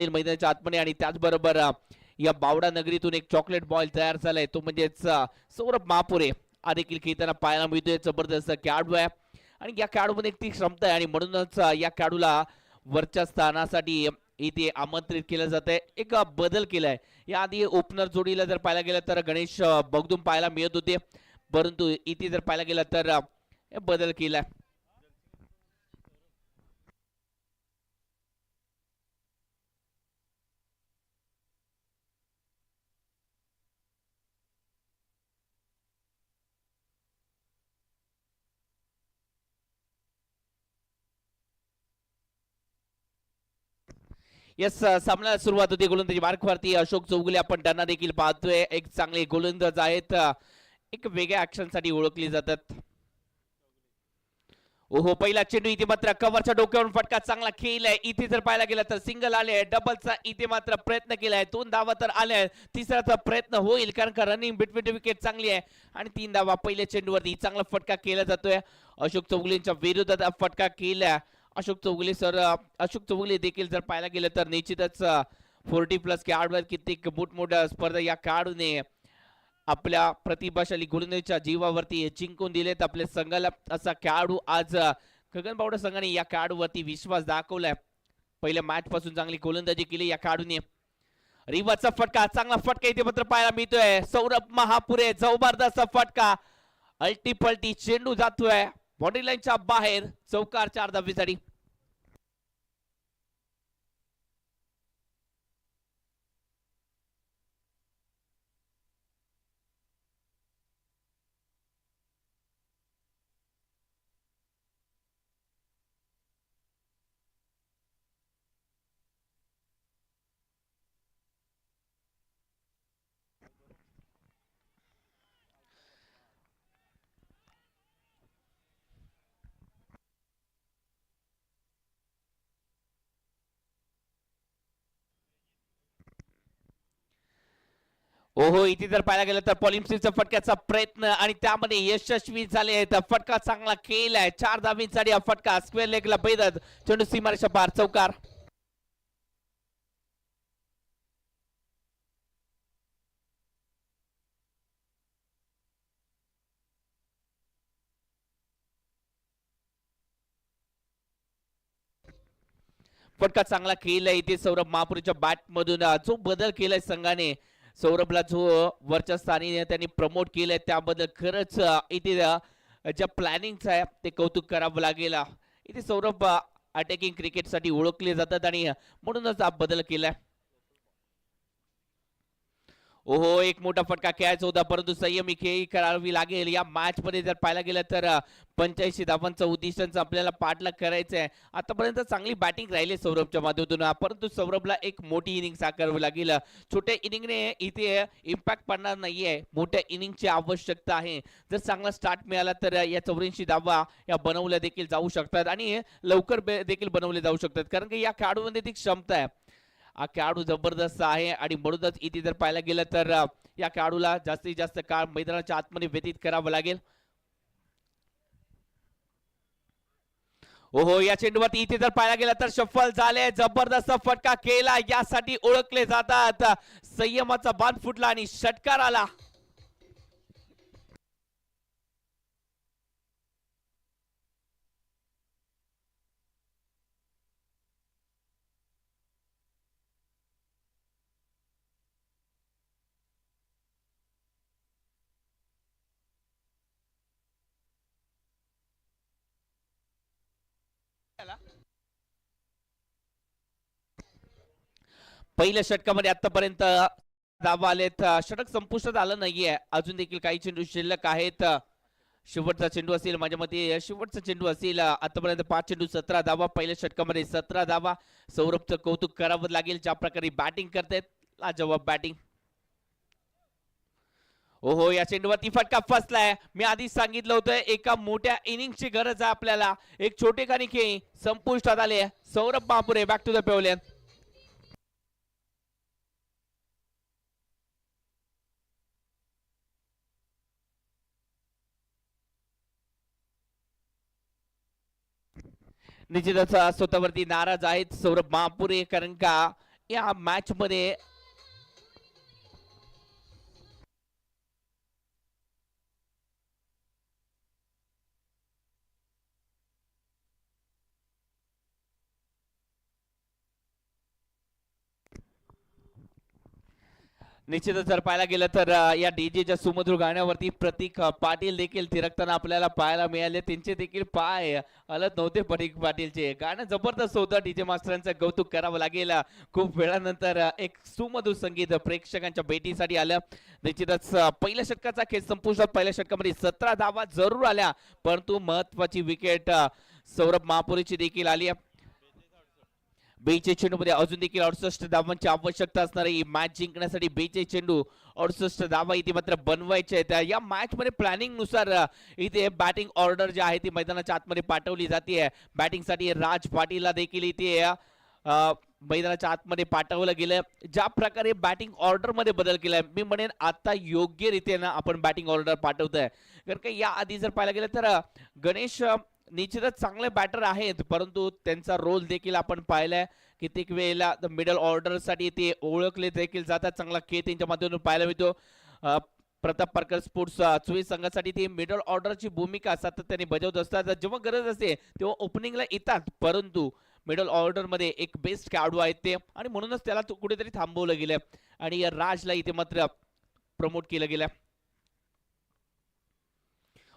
मैदानाच्या आतमध्ये आणि त्याचबरोबर या बावडा नगरीतून एक चॉकलेट बॉल तयार झालाय तो म्हणजेच सौरभ महापुरे हा देखील खेळताना पाहायला मिळतोय. जबरदस्त खेळाडू आहे आणि या खेळाडूमध्ये ती क्षमता आहे आणि म्हणूनच या खेळाडूला वरच्या स्थानासाठी इथे आमंत्रित केलं जात आहे. एक बदल केलाय. याआधी ओपनर जोडीला जर पाहायला गेलं तर गणेश बगदूम पाहायला मिळत होते, परंतु इथे जर पाहायला गेलं तर बदल केलाय. यस सामन्याला सुरुवात होती. गोलंदाजी मार्कवरती अशोक चौगुले आपण त्यांना देखील पाहतोय. एक चांगले गोलंदाज आहेत, एक वेगळ्या ऍक्शन साठी ओळखली जातात. ओहो पहिला चेंडू इथे मात्र कव्हरच्या डोक्यावरून फटका चांगला खेळलाय. इथे जर पाहायला गेला तर सिंगल आले, डबलचा इथे मात्र प्रयत्न केलाय. 2 धावा तर आल्या, तिसऱ्याचा प्रयत्न होईल कारण का रनिंग बिटवीन विकेट चांगली आहे आणि 3 धावा पहिल्या चेंडूवरती चांगला फटका केला जातोय. अशोक चौगुलेंच्या विरोधात फटका केला. अशोक चौगुले देखील जर पाहायला गेलं तर निश्चितच 40+ खेळाडूवर कित्येक मोठमोठ्या स्पर्धा या खेळाडूने आपल्या प्रतिभाशाली गोलंदाजीच्या जीवावरती जिंकून दिलेत आपल्या संघाला. असा खेळाडू आज गगन बावडा संघाने या खेळाडूवरती विश्वास दाखवलाय. पहिल्या मॅच पासून चांगली गोलंदाजी केली या खेळाडूने. रिवाचा फटका, चांगला फटका इथे मात्र पाहायला मिळतोय. सौरभ महापुरे जबरदस्त फटका, अल्टी पलटी चेंडू जातोय बाउंड्री लाईनच्या बाहेर. चौकार 4 धावेसाठी. ओहो इथे जर पाहायला गेलं तर पॉलिम्सीचा फटक्याचा प्रयत्न आणि त्यामध्ये यशस्वी झाले आहेत. फटका चांगला केलाय. 4 धावांसाठी हा फटका स्क्वेअर लेगला भेदत चेंडू सीमारेषा पार. चौकार. फटका चांगला केलाय इथे सौरभ महापुरेच्या बॅट मधून. जो बदल केलाय संघाने, सौरभला जो वरच्या स्थानी त्यांनी प्रमोट केलंय त्याबद्दल खरंच इथे ज्या प्लॅनिंग आहे ते कौतुक करावं लागेल. इथे सौरभ अटॅकिंग क्रिकेट साठी ओळखले जातात आणि म्हणूनच हा बदल केलाय. ओहो एक मोठा फटका खेळायचा होता परंतु संयमी खेळी करावी लागेल. या मॅच मध्ये जर पाहायला गेलं तर 85 धावांचं उद्दिष्टांचं आपल्याला पाठलाग करायचं आहे. आतापर्यंत चांगली बॅटिंग राहिली सौरभच्या माध्यमातून, परंतु सौरभला एक मोठी इनिंग साकारावी लागेल. छोट्या इनिंगने इथे इम्पॅक्ट पडणार नाहीये, मोठ्या इनिंगची आवश्यकता आहे. जर चांगला स्टार्ट मिळाला तर या 84 धावा या बनवल्या देखील जाऊ शकतात आणि लवकर देखील बनवले जाऊ शकतात कारण की या खेळाडूमध्ये ती क्षमता आहे. हा खेळाडू जबरदस्त आहे आणि म्हणूनच इथे जर पाहायला गेलं तर या खेळाडूला जास्तीत जास्त काळ मैदानाच्या आतमध्ये व्यतीत करावं लागेल. ओहो या चेंडूवरती इथे जर पाहायला गेलं तर सफल झाले. जबरदस्त फटका केला, यासाठी ओळखले जातात. संयमाचा बांध फुटला आणि षटकार आला. पहिल्या षटकामध्ये आतापर्यंत धावा आलेत. षटक संपुष्टात आलं नाहीये, अजून देखील काही चेंडू शिल्लक आहेत. शेवटचा चेंडू असेल माझ्या मते, शेवटचा चेंडू असेल. आतापर्यंत 5 चेंडू 17 धावा, पहिल्या षटकामध्ये 17 धावा. सौरभचं कौतुक करावं लागेल, ज्या प्रकारे बॅटिंग करतायत, लाजवाब बॅटिंग. ओहो या चेंडूवरती फटका फसलाय. मी आधीच सांगितलं होतं एका मोठ्या इनिंगची गरज आहे आपल्याला. एक छोटेखानी खेळ संपुष्टात आले. Saurabh Mahapure back to the pavilion. निश्चितच स्वतःवरती नाराज आहेत सौरभ महापुरे कारण का या मॅच मध्ये निश्चितच जर पाहायला गेलं तर या डीजेच्या सुमधुर गाण्यावरती प्रतीक पाटील देखील थिरकताना आपल्याला पाहायला मिळाले. त्यांचे देखील पाय हलत नव्हते. प्रतीक पाटीलचे गाणं जबरदस्त होतं. डीजे मास्टरांचं कौतुक करावं लागेल. खूप वेळानंतर एक सुमधुर संगीत प्रेक्षकांच्या भेटीसाठी आलं. निश्चितच पहिल्या षटकाचा खेळ संपुष्टात. पहिल्या षटकामध्ये 17 धावा जरूर आल्या, परंतु महत्वाची विकेट सौरभ महापुरीची देखील आली. बेचे चेंडूमध्ये अजून देखील 68 धावांची आवश्यकता असणार आहे. मॅच जिंकण्यासाठी बेचे चेंडू 68 धावा इथे मात्र बनवायचे आहेत. या मॅच मध्ये प्लॅनिंग नुसार इथे बॅटिंग ऑर्डर जी आहे ती मैदानाच्या आतमध्ये पाठवली जाते. बॅटिंग साठी राज पाटीलला देखील इथे मैदानाच्या आतमध्ये पाठवलं गेलं. ज्या प्रकारे बॅटिंग ऑर्डर मध्ये बदल केलाय, मी म्हणेन आता योग्य रीतीने आपण बॅटिंग ऑर्डर पाठवतोय. कारण का या आधी जर पाहायला गेलं तर गणेश निश्चितच चांगले बॅटर आहेत, परंतु त्यांचा रोल देखील आपण पाहिलाय. कित्येक वेळेला मिडल ऑर्डर साठी ते ओळखले देखील जातात. चांगला खेळ त्यांच्या माध्यमातून पाहायला मिळतो. प्रताप पारकर स्पोर्ट्स चोवीस संघासाठी ते मिडल ऑर्डरची भूमिका सातत्याने बजावत असतात. जेव्हा गरज असते तेव्हा ओपनिंगला येतात, परंतु मिडल ऑर्डर मध्ये एक बेस्ट खेळाडू आहेत ते, आणि म्हणूनच त्याला कुठेतरी थांबवलं गेलं आणि या राजला इथे मात्र प्रमोट केलं गेलं.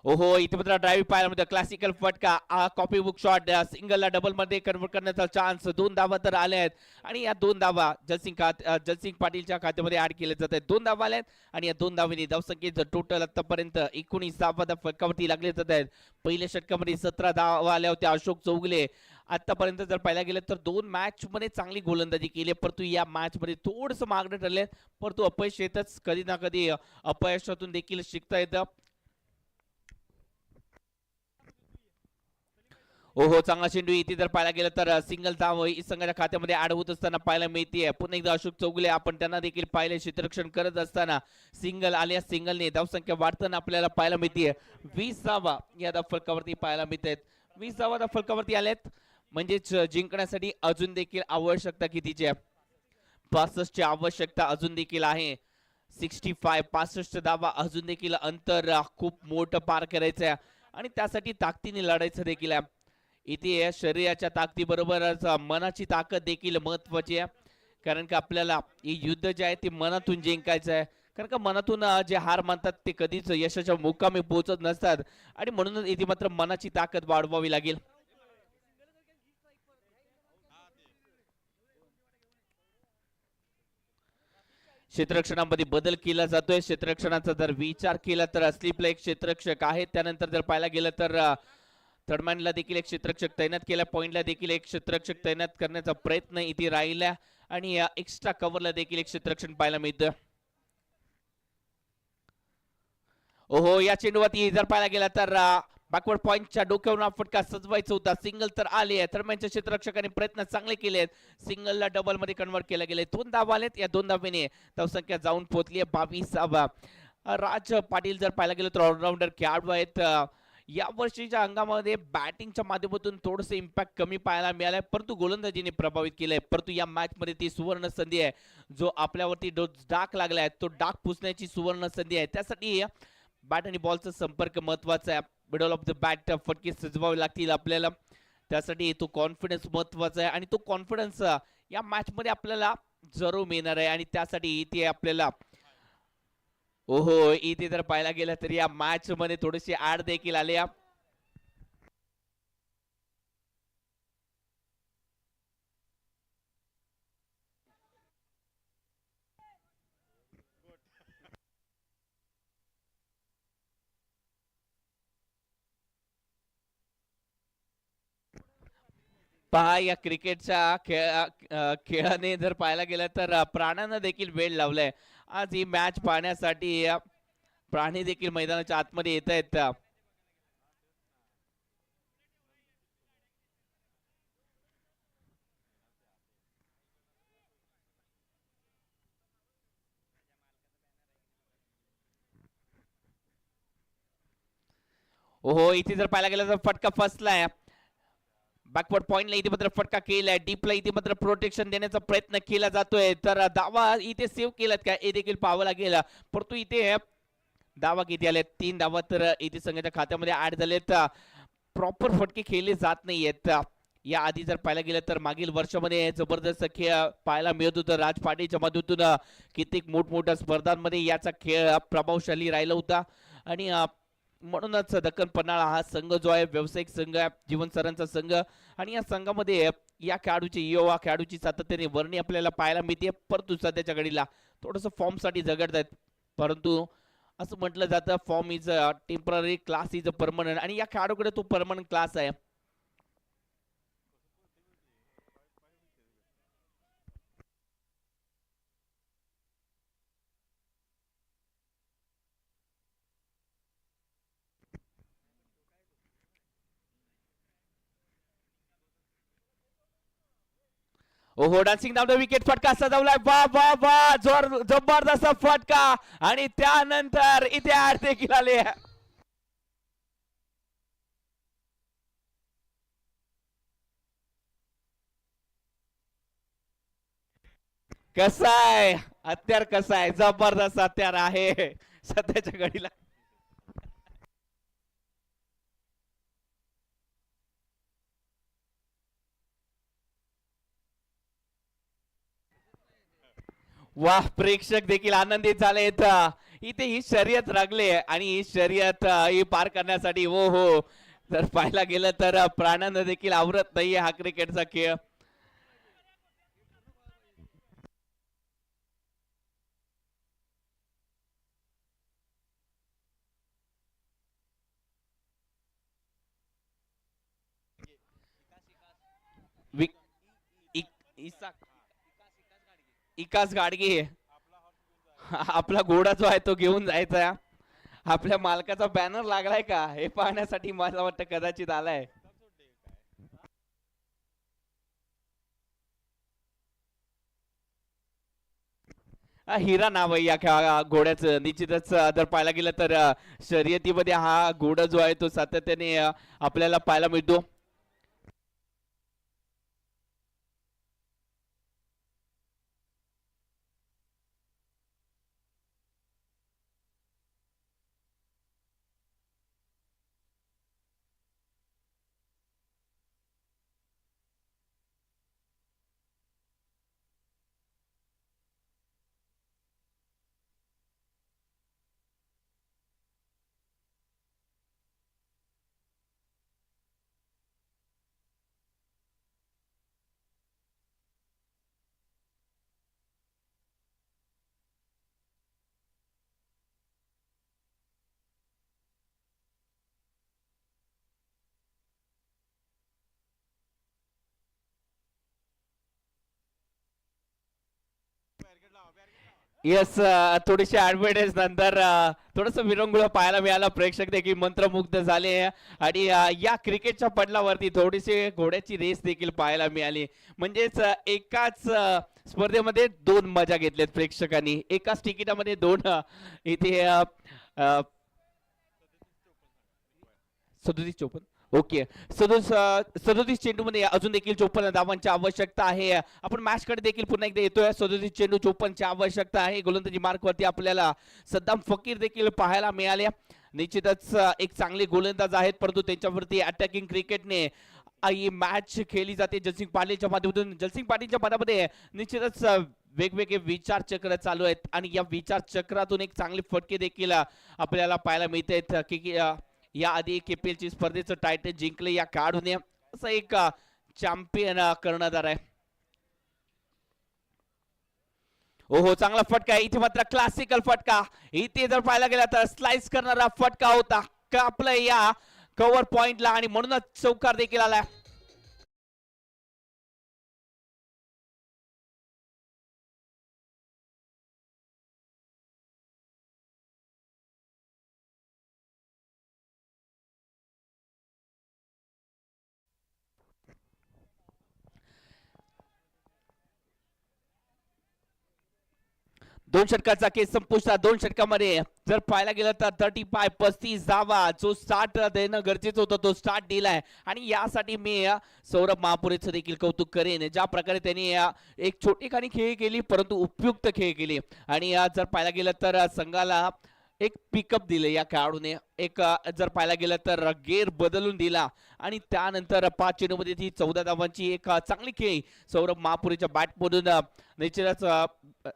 ओहो, इथे मात्र ड्राईव्ह पाहायला मिळतं. क्लासिकल फटका, कॉपी बुक शॉट, सिंगलला डबल मध्ये कन्वर्ट करण्याचा चान्स. 2 धावा तर आल्या आहेत आणि या 2 धावा जलसिंग पाटीलच्या खात्यामध्ये ऍड केले जात आहेत. 2 धावा आल्या आणि या 2 धावांनी धावसंख्येचं टोटल आतापर्यंत 19 धावा फटकावरती लागले जात आहेत. पहिल्या षटकामध्ये 17 धावा आल्या होत्या. अशोक चौगुले आतापर्यंत जर पाहायला गेलं तर 2 मॅच मध्ये चांगली गोलंदाजी केली, परंतु या मॅच मध्ये थोडंसं मागणं ठरले, परंतु अपयश येतच. कधी ना कधी अपयशातून देखील शिकता येतं. ओहो, चांगला चेंडू इथे जर पाहायला गेलं तर सिंगल धाव संघाच्या खात्यामध्ये ऍड होत असताना पाहायला मिळते. पुन्हा एकदा अशोक चौगुले आपण त्यांना देखील पाहिले क्षेत्ररक्षण करत असताना सिंगल आल्या. सिंगलने धावसंख्या वाढताना आपल्याला पाहायला मिळते. 20 धावा या फलकावरती पाहायला मिळत आहेत. 20 धावा फलकावरती आल्यात, म्हणजेच जिंकण्यासाठी अजून देखील आवश्यकता कितीची आहे? 65 ची आवश्यकता अजून देखील आहे. 65 धावा अजून देखील अंतर खूप मोठं पार करायचं आहे आणि त्यासाठी ताकदीने लढायचं देखील आहे. इथे शरीराच्या ताकदीबरोबरच मनाची ताकद देखील महत्वाची आहे, कारण का आपल्याला हे युद्ध जे आहे ते मनातून जिंकायचं आहे. कारण का मनातून जे हार मानतात ते कधीच यशाच्या मुकामी पोहोचत नसतात आणि म्हणूनच इथे मात्र मनाची ताकद वाढवावी लागेल. क्षेत्ररक्षणामध्ये बदल केला जातोय. क्षेत्ररक्षणाचा जर विचार केला तर स्लिपला एक क्षेत्ररक्षक आहे. त्यानंतर जर पाहायला गेलं तर थर्डमॅनला देखील एक क्षेत्ररक्षक तैनात केला. पॉइंटला देखील एक क्षेत्ररक्षक तैनात करण्याचा प्रयत्न इथे राहिला आणि एक्स्ट्रा कव्हरला देखील एक क्षेत्ररक्षण पाहायला मिळतं. ओहो, या चेंडूवरती जर पाहायला गेला तर बॅकवर्ड पॉइंटच्या डोक्यावरून फटका सजवायचा होता. सिंगल तर आले आहे. थर्डमॅनच्या क्षेत्ररक्षकाने प्रयत्न चांगले केले आहेत. सिंगलला डबल मध्ये कन्वर्ट केलं गेले. 2 धावा आलेत. या 2 धावेने धावसंख्या जाऊन पोहोचली आहे 22 धावा. राज पाटील जर पाहायला गेलं तर ऑलराऊंडर खेळाडू आहेत. या वर्षीच्या अंगामध्ये बॅटिंगच्या माध्यमातून थोडंसं इम्पॅक्ट कमी पाहायला मिळालाय, परंतु गोलंदाजीने प्रभावित केलंय. परंतु या मॅच मध्ये ती सुवर्ण संधी आहे. जो आपल्यावरती डाक लागलाय तो डाक पुसण्याची सुवर्ण संधी आहे. त्यासाठी बॅट आणि बॉलचा संपर्क महत्वाचा आहे. मिडल ऑफ द बॅट फटके सजवावे लागतील आपल्याला. त्यासाठी तो कॉन्फिडन्स महत्वाचा आहे आणि तो कॉन्फिडन्स या मॅच मध्ये आपल्याला जरूर मिळणार आहे आणि त्यासाठी इथे आपल्याला ओहो, इथे जर पाहायला गेलं तर या मॅच मध्ये थोडीशी ऍड देखील आले. पहा, या क्रिकेटच्या खेळाने जर पाहायला गेलं तर प्राण्यांना देखील वेळ लावलाय. आज ही मॅच पाहण्यासाठी प्राणी देखील मैदानाच्या आतमध्ये येत आहेत. ओहो, इथे जर पाहायला गेलं तर फटका फसलाय. बॅकवर्ड पॉइंटला इथे मात्र फटका केलाय. डीपला इथे मात्र प्रोटेक्शन देण्याचा प्रयत्न केला जातोय. तर धावा इथे सेव्ह केलात का हे देखील पाहावं लागेल. परंतु इथे धावा किती आले? 3 धावा तर इथे संघाच्या खात्यामध्ये ऍड झालेत. प्रॉपर फटके खेळले जात नाहीयेत. या आधी जर पाहायला गेलं तर मागील वर्षामध्ये जबरदस्त खेळ पाहायला मिळत होतं. राज पाटीलच्या माध्यमातून कित्येक मोठमोठ्या स्पर्धांमध्ये याचा खेळ प्रभावशाली राहिला होता. आणि म्हणूनच दक्कन पन्हाळा हा संघ जो आहे व्यावसायिक संघ आहे, जीवन सरांचा संघ. आणि या संघामध्ये या खेळाडूची युवा खेळाडूची सातत्याने वर्णी आपल्याला पाहायला मिळते. परंतु सध्याच्या घडीला थोडंसं फॉर्म साठी झगडत आहेत. परंतु असं म्हटलं जातं form is a temporary, class is a permanent. आणि या खेळाडूकडे तो परमनंट क्लास आहे. ओहो, डान्सिंग डाऊन द विकेट, फटका सजवलाय. वा वा वा, जोर जबरदस्त फटका. आणि त्यानंतर इथे ऍड देखील आले. कसा आहे हत्यार? कसा आहे? जबरदस्त हत्यार आहे सध्याच्या घडीला. वाह, प्रेक्षक देखील आनंदित झाले. इथे ही शर्यत रंगली आणि ही शर्यत ही पार करण्यासाठी हो हो जर पाहायला गेलं तर प्राणांना देखील आवरत नाहीये हा क्रिकेटचा खेळ. वि- इकास गाडगे आपला घोडा जो आहे तो घेऊन जायचा. आपल्या मालकाचा बॅनर लागलाय का हे पाहण्यासाठी मला वाटतं कदाचित आलाय. हिरा नाव आहे या घोड्याचं. निश्चितच जर पाहायला गेलं तर शर्यतीमध्ये हा घोडा जो आहे तो सातत्याने आपल्याला पाहायला मिळतो. येस, थोडीशी ऍडव्हर्टाईज नंतर थोडस विरंगुळ पाहायला मिळालं. प्रेक्षक देखील मंत्रमुग्ध झाले. आणि या क्रिकेटच्या पडलावरती थोडीशी घोड्याची रेस देखील पाहायला मिळाली. म्हणजेच एकाच स्पर्धेमध्ये दोन मजा घेतल्यात प्रेक्षकांनी. एकाच तिकिटामध्ये दोन इथे 37-54. ओके. 37 चेंडू मध्ये अजून देखील 54 धावांची आवश्यकता आहे. आपण मॅच कडे देखील पुन्हा एकदा येतोय. 37 चेंडू 54 ची आवश्यकता आहे. गोलंदाजी मार्क वरती आपल्याला सद्दाम फकीर देखील पाहायला मिळाले. निश्चितच एक चांगले गोलंदाज आहेत, परंतु त्यांच्यावरती अटॅकिंग क्रिकेटने ही मॅच खेळली जाते. जयसिंग पाटीलच्या माध्यमातून. जयसिंग पाटीलच्या मनामध्ये निश्चितच वेगवेगळे विचार चक्र चालू आहेत आणि या विचार चक्रातून एक चांगले फटके देखील आपल्याला पाहायला मिळत आहेत. की या आधी KPL ची स्पर्धेचं टायटल जिंकले या खेळाडूने. असं एक चॅम्पियन कर्णधार आहे. ओहो, चांगला फटका आहे. इथे मात्र क्लासिकल फटका. इथे जर पाहायला गेला तर स्लाइस करणारा फटका होता. कापलं या कव्हर पॉइंटला आणि म्हणूनच चौकार देखील आलाय. दोन षटकाचा केस संपुष्टात. दोन षटकामध्ये जर पाहायला गेलं तर 35 धावा जो स्टार्ट देणं गरजेचं होतं तो स्टार्ट दिलाय आणि यासाठी मी सौरभ महापुरेचं देखील कौतुक करेन. ज्या प्रकारे त्यांनी एक छोटीखानी खेळी केली परंतु उपयुक्त खेळ केली आणि जर पाहायला गेलं तर संघाला एक पिकअप दिले या खेळाडूने. एक जर पाहायला गेलं तर गेअर बदलून दिला आणि त्यानंतर 5 चेंडूमध्ये ती 14 धावांची एक चांगली खेळी सौरभ महापुरेच्या बॅटमधून निश्चितच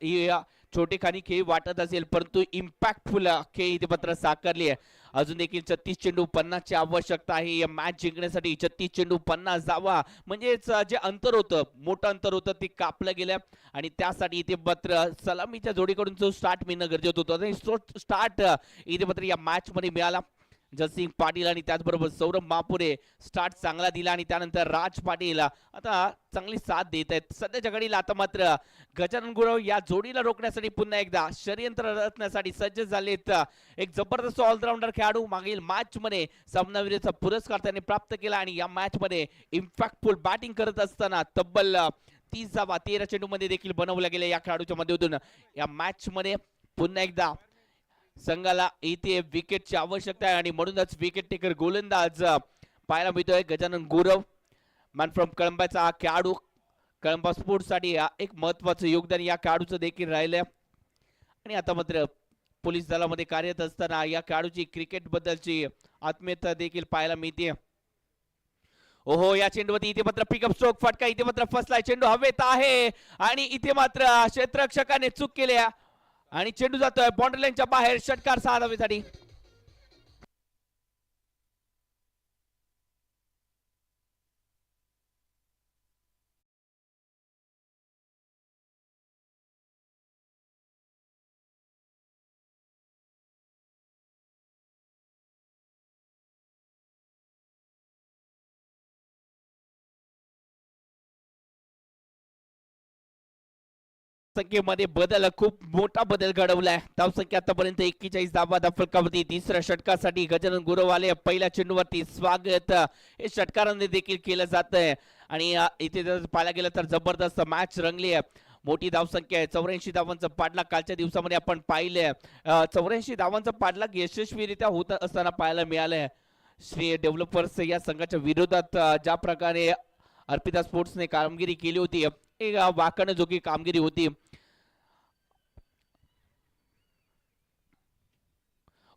ही छोटी खानी खेळ वाटत असेल परंतु इम्पॅक्टफुल खेळ इथे मात्र साकारली आहे. अजून देखील 36 चेंडू 50 ची आवश्यकता आहे या मॅच जिंकण्यासाठी. 36 चेंडू 50 धावा म्हणजेच जे अंतर होतं मोठं अंतर होतं ते कापलं गेलं आणि त्यासाठी इथे मात्र सलामीच्या जोडीकडून जो स्टार्ट मिळणं गरजेचं होतं आणि स्टार्ट इथे मात्र या मॅच मध्ये मिळाला. जयसिंग पाटील आणि त्याचबरोबर सौरभ महापुरे स्टार्ट चांगला दिला आणि त्यानंतर राज पाटील आता चांगली साथ देत आहेत. सध्याच्या घडीला आता मात्र गजानन गुरव या जोडीला रोखण्यासाठी पुन्हा एकदा षडयंत्र रचण्यासाठी सज्ज झालेत. एक जबरदस्त ऑलराऊंडर खेळाडू मागील मॅच मध्ये सामनावीराचा पुरस्कार त्याने प्राप्त केला आणि या मॅच मध्ये इम्पॅक्टफुल बॅटिंग करत असताना तब्बल 30 धावा 13 चेंडू मध्ये देखील बनवल्या गेल्या या खेळाडूच्या माध्यमातून. या मॅच मध्ये पुन्हा एकदा संघाला इथे विकेटची आवश्यकता आहे आणि म्हणूनच विकेट टेकर गोलंदाज पाहायला मिळतोय गजानन गुरव. मॅन फ्रॉम कळंबाचा हा खेळाडू कळंबा स्पोर्ट्स साठी एक महत्वाचं योगदान या खेळाडूचं देखील राहिलंय आणि आता मात्र पोलीस दलामध्ये कार्यरत असताना या खेळाडूची क्रिकेट बद्दलची आत्मीयता देखील पाहायला मिळते. ओहो या चेंडूवरती इथे मात्र पिकअप स्ट्रोक फटका इथे मात्र फसलाय. चेंडू हवेत आहे आणि इथे मात्र क्षेत्ररक्षकाने चूक केली आणि चेंडू जातोय बाउंड्री लाईनच्या बाहेर. षटकार 6 धावेसाठी. संख्येमध्ये बदल खूप मोठा बदल घडवलाय. धावसंख्या आतापर्यंत 41 धावा फलकावरती. तिसऱ्या षटकासाठी गजानन गुरव आले. पहिल्या चेंडूवरती स्वागत हे षटकारांनी देखील केलं जात आहे आणि इथे जर पाहायला गेलं तर जबरदस्त मॅच रंगली आहे. मोठी धावसंख्या आहे. 84 धावांचा पाठलाग कालच्या दिवसामध्ये आपण पाहिले. 84 धावांचा पाठलाग यशस्वीरित्या होत असताना पाहायला मिळालंय. श्री डेव्हलपर्स या संघाच्या विरोधात ज्या प्रकारे अर्पिता स्पोर्ट्सने कामगिरी केली होती एक वाकणजोगी कामगिरी होती.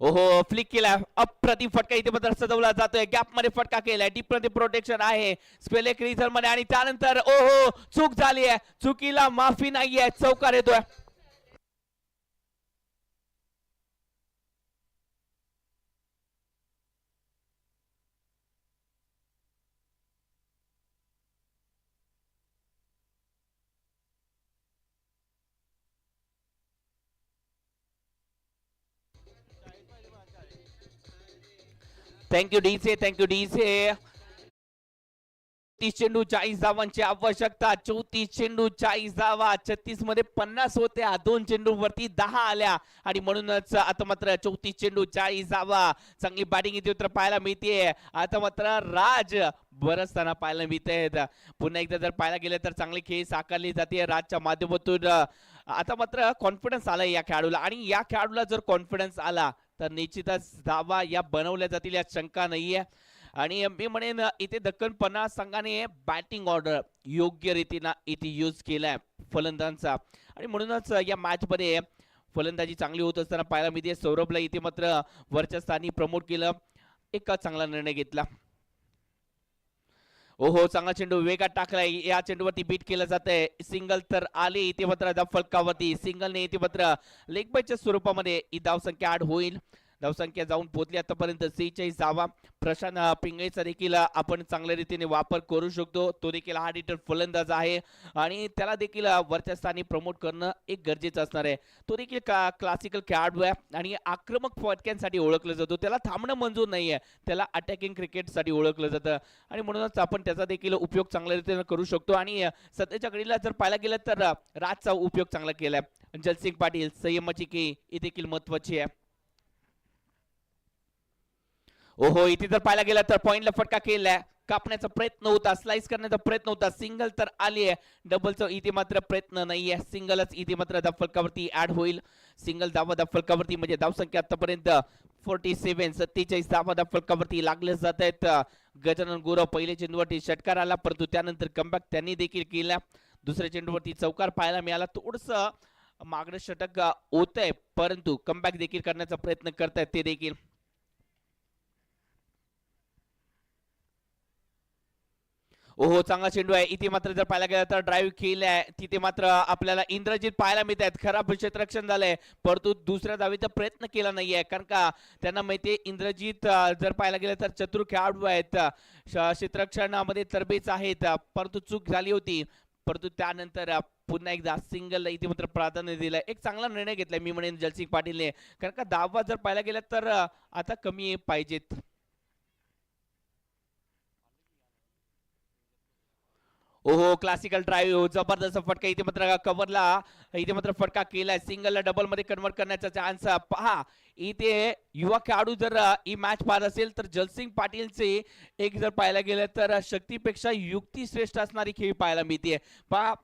ओहो फ्लिक केला. अप्रतिम फटका इथे मात्र सजवला जातोय. गॅप मध्ये फटका केलाय. डीप मध्ये प्रोटेक्शन आहे स्पेलेक रिझर्व मध्ये आणि त्यानंतर ओहो चूक झाली आहे. चुकीला माफी नाहीये. चौकार येतोय. Thank you DJ. Thank you DJ. 30 चेंडू 40 धावांची आवश्यकता. 34 चेंडू 40 धावा. 36 मध्ये 50 होत्या. 2 चेंडू वरती 10 आल्या आणि म्हणूनच आता मात्र 34 चेंडू 40 धावा. चांगली बॅटिंग इथे तर पाहायला मिळते. आता मात्र राज बरसताना पाहायला मिळते. पुन्हा एकदा जर पाहायला गेलं तर चांगली खेळ साकारली जाते राजच्या माध्यमातून. आता मात्र कॉन्फिडन्स आला या खेळाडूला आणि या खेळाडूला जर कॉन्फिडन्स आला तर निश्चितच धावा या बनवल्या जातील यात शंका नाहीये. आणि मी म्हणेन इथे दक्कन पन्नास संघाने बॅटिंग ऑर्डर योग्य रीतीने इथे यूज केलाय फलंदाजांचा आणि म्हणूनच या मॅच मध्ये फलंदाजी चांगली होत असताना पाहायला मिळते. सौरभला इथे मात्र वरच्या स्थानी प्रमोट केलं. एक चांगला निर्णय घेतला. ओहो चांगला चेंडू वेगात टाकलाय. या चेंडूवरती बीट केलं जात आहे. सिंगल तर आले इथे मात्र फलकावरती. सिंगलने इथे मात्र लेग बायच्या स्वरूपामध्ये ही धावसंख्या 8 होईल. धावसंख्या जाऊन पोहोचली आतापर्यंत 46 धावा. प्रशांत पिंगळेचा देखील आपण चांगल्या रीतीने वापर करू शकतो. तो देखील हार्ड हिटर फलंदाज आहे आणि त्याला देखील वरच्या स्थानी प्रमोट करणं एक गरजेचं असणार आहे. तो देखील क्लासिकल खेळाडू आहे आणि आक्रमक फटक्यांसाठी ओळखलं जातो. त्याला थांबणं मंजूर नाहीये. त्याला अटॅकिंग क्रिकेटसाठी ओळखलं जातं आणि म्हणूनच आपण त्याचा देखील उपयोग चांगल्या रीतीने करू शकतो आणि सध्याच्या घडीला जर पाहायला गेलं तर राजचा उपयोग चांगला केलाय. जयसिंग पाटील संयमाची की ही देखील महत्वाची आहे. ओहो इथे जर पाहायला गेला तर पॉइंटला फटका केलाय. कापण्याचा प्रयत्न होता, स्लाइस करण्याचा प्रयत्न होता, सिंगल तर आली आहे, डबलचा इथे मात्र प्रयत्न नाहीये, सिंगलच इथे मात्र धावफलकावरती ऍड होईल. सिंगल धावा धावफलकावरती म्हणजे धावसंख्या आतापर्यंत 47 धावा धावफलकावरती लागले जात आहेत. गजानन गुरव पहिले चेंडूवरती षटकार आला, परंतु त्यानंतर कमबॅक त्यांनी देखील केला. दुसऱ्या चेंडूवरती चौकार पाहायला मिळाला, थोडस मागणं षटक होत आहे, परंतु कमबॅक देखील करण्याचा प्रयत्न करतायत ते देखील. ओहो, चांगला चेंडू आहे इथे मात्र जर पाहायला गेला तर ड्राईव्ह केलाय, तिथे मात्र आपल्याला इंद्रजित पाहायला मिळत आहेत. खराब क्षेत्ररक्षण झालंय, परंतु दुसऱ्या धावेचा प्रयत्न केला नाहीये, कारण का त्यांना माहितीये इंद्रजित जर पाहायला गेलं तर चतुर खेळाडू आहेत, क्षेत्ररक्षणामध्ये तरबेज आहेत, परंतु चूक झाली होती. परंतु त्यानंतर पुन्हा एकदा सिंगल इथे मात्र प्राधान्य दिलंय. एक चांगला निर्णय घेतलाय मी म्हणेन जलसिंग पाटीलने, कारण का धावा जर पाहायला गेला तर आता कमी पाहिजेत. ओहो, क्लासिकल ड्राईव्ह, जबरदस्त फटका इथे मात्र कव्हरला, इथे मात्र फटका केलाय. सिंगलला डबल मध्ये कन्वर्ट करण्याचा चान्स पहा. इथे युवा खेळाडू जर ही मॅच पाहत असेल तर जलसिंग पाटीलचे एक जर पाहायला गेलं तर शक्तीपेक्षा युक्ती श्रेष्ठ असणारी खेळ पाहायला मिळते. पहा,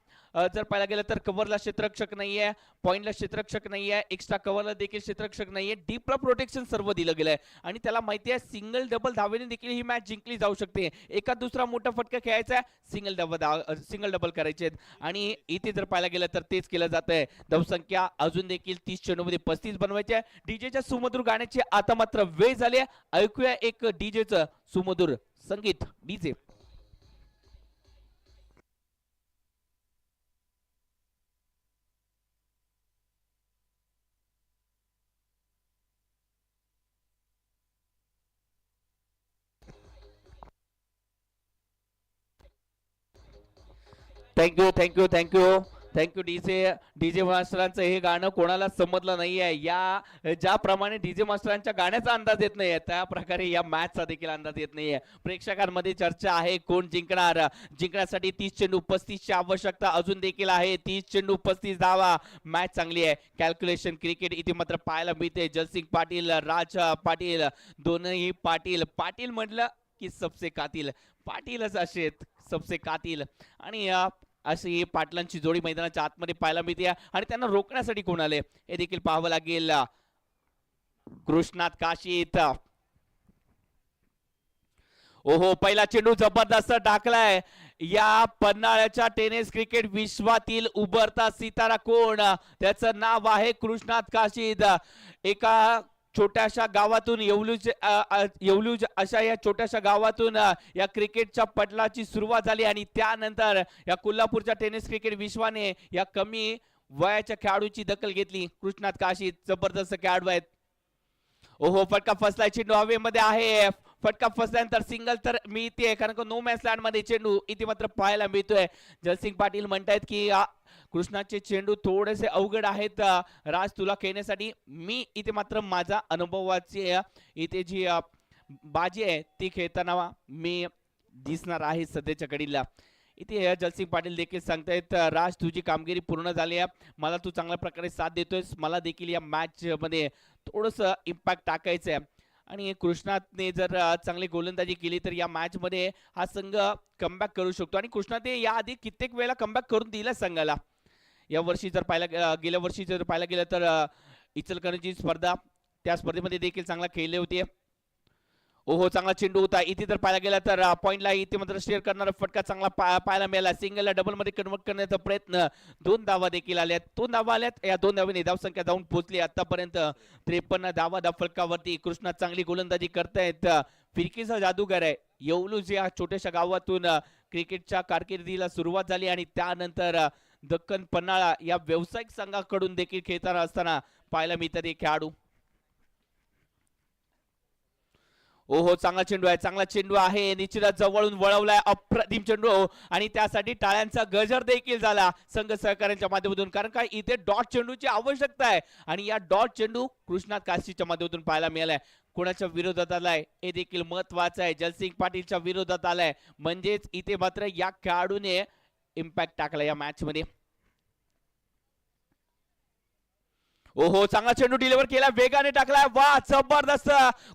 जर पाहायला गेलं तर कव्हरला क्षेत्ररक्षक नाहीये, पॉइंटला क्षेत्ररक्षक नाहीये, एक्स्ट्रा कव्हरला देखील क्षेत्ररक्षक नाहीये, डीपला प्रोटेक्शन सर्व दिलं गेलंय आणि त्याला माहिती आहे सिंगल डबल धावेने देखील ही मॅच जिंकली जाऊ शकते. एका दुसरा मोठा फटका खेळायचा, सिंगल डबल करायचे आणि इथे जर पाहायला गेलं तर तेच केलं जात आहे. धावसंख्या अजून देखील 30 चेंडूमध्ये 35 बनवायचे. डीजेच्या सुमधुर गाण्याची आता मात्र वेळ झाली आहे. ऐकूया एक डीजेचं सुमधुर संगीत. DJ. Thank you thank you thank you thank you. DJ DJ मास्टरांचं हे गाणं कोणाला समजलं नाहीये, या ज्याप्रमाणे डीजे मास्टरांच्या गाण्याचा अंदाज येत नाहीये त्या प्रकारे या मॅचचा देखील अंदाज येत नाहीये. प्रेक्षकांमध्ये चर्चा आहे कोण जिंकणार. जिंकण्यासाठी 30 चेंडू 35 ची आवश्यकता अजून देखील आहे. 30 चेंडू 35 धावा. मॅच चांगली आहे. कॅल्क्युलेशन क्रिकेट इथे मात्र पाहायला मिळते. जलसिंग पाटील, राज पाटील, दोनही पाटील. पाटील म्हटलं की सबसे कातील, पाटीलच असे आहेत सबसे कातील. आणि अशी पाटलांची जोडी मैदानाच्या आतमध्ये पाहायला मिळते आणि त्यांना रोखण्यासाठी कोण आले हे देखील पाहावं लागेल. कृष्णात काशीत. ओहो, पहिला चेंडू जबरदस्त टाकलाय. या पन्हाळ्याच्या टेनिस क्रिकेट विश्वातील उभरता सितारा कोण, त्याचं नाव आहे कृष्णात काशीत. एका छोट्याशा गावातून येवलूज अशा या छोट्याशा गावातून या क्रिकेटच्या पटलाची सुरुवात झाली आणि त्यानंतर या कोल्हापूरच्या टेनिस क्रिकेट विश्वाने या कमी वयाच्या खेळाडूची दखल घेतली. कृष्णात काशीत जबरदस्त खेळाडू आहेत. ओहो, फटका फसलाय, चेंडू हवेमध्ये आहे. फटका फसल्यानंतर सिंगल तर मिळते, कारण का नो मॅच लँड मध्ये चेंडू इथे मात्र पाहायला मिळतोय. जलसिंग पाटील म्हणतायत की कृष्णाचे चेंडू थोडेसे अवघड आहेत राज तुला खेळण्यासाठी. मी इथे मात्र माझा अनुभवाची इथे जी बाजी आहे ती खेळताना मी दिसणार आहे सध्याच्या घडीला. इथे जलसिंग पाटील देखील सांगतायत राज तुझी कामगिरी पूर्ण झाली आहे, मला तू चांगल्या प्रकारे साथ देतोयस, मला देखील या मॅच मध्ये थोडस इम्पॅक्ट टाकायचं आहे. आणि कृष्णाने जर चांगली गोलंदाजी केली तर या मॅच मध्ये हा संघ कमबॅक करू शकतो. आणि कृष्णाने याआधी कित्येक वेळेला कमबॅक करून दिला संघाला. या वर्षी जर पाहिला गेल्या वर्षी जर पाहायला गेलं तर इचलकरंजी स्पर्धा, त्या स्पर्धेमध्ये देखील चांगला खेळले होते. ओहो, चांगला चेंडू होता. इथे जर पाहायला गेला तर पॉइंटला इथे मात्र शेअर करणारा फटका चांगला पाहायला मिळाला. सिंगलला डबल मध्ये कन्वर्ट करण्याचा प्रयत्न. 2 धावा देखील आल्यात. 2 धावा आल्यात. या 2 धावांनी धावसंख्या जाऊन पोहोचली आतापर्यंत 53 धावा फलकावरती. कृष्णा चांगली गोलंदाजी करतायत. फिरकीचा जादूगार आहे. येवलूज या छोट्याशा गावातून क्रिकेटच्या कारकिर्दीला सुरुवात झाली आणि त्यानंतर दक्कन पन्हाळा या व्यावसायिक संघाकडून देखील खेळताना असताना पाहायला मिळतात हे खेळाडू. ओहो, चांगला चेंडू आहे, चांगला चेंडू आहे. निश्चितच जवळून वळवलाय, अप्रतिम चेंडू आणि त्यासाठी टाळ्यांचा गजर देखील झाला संघ सहकार्यांच्या माध्यमातून, कारण काय इथे डॉट चेंडूची आवश्यकता आहे आणि या डॉट चेंडू कृष्णात काशीच्या माध्यमातून पाहायला मिळालाय. कोणाच्या विरोधात आलाय हे देखील महत्वाचं आहे. जलसिंग पाटीलच्या विरोधात आलाय, म्हणजेच इथे मात्र या खेळाडूने इम्पॅक्ट टाकला या मॅच मध्ये. ओहो चांगला चेंडू डिलिव्हर केला वेगाने टाकलाय वा जबरदस्त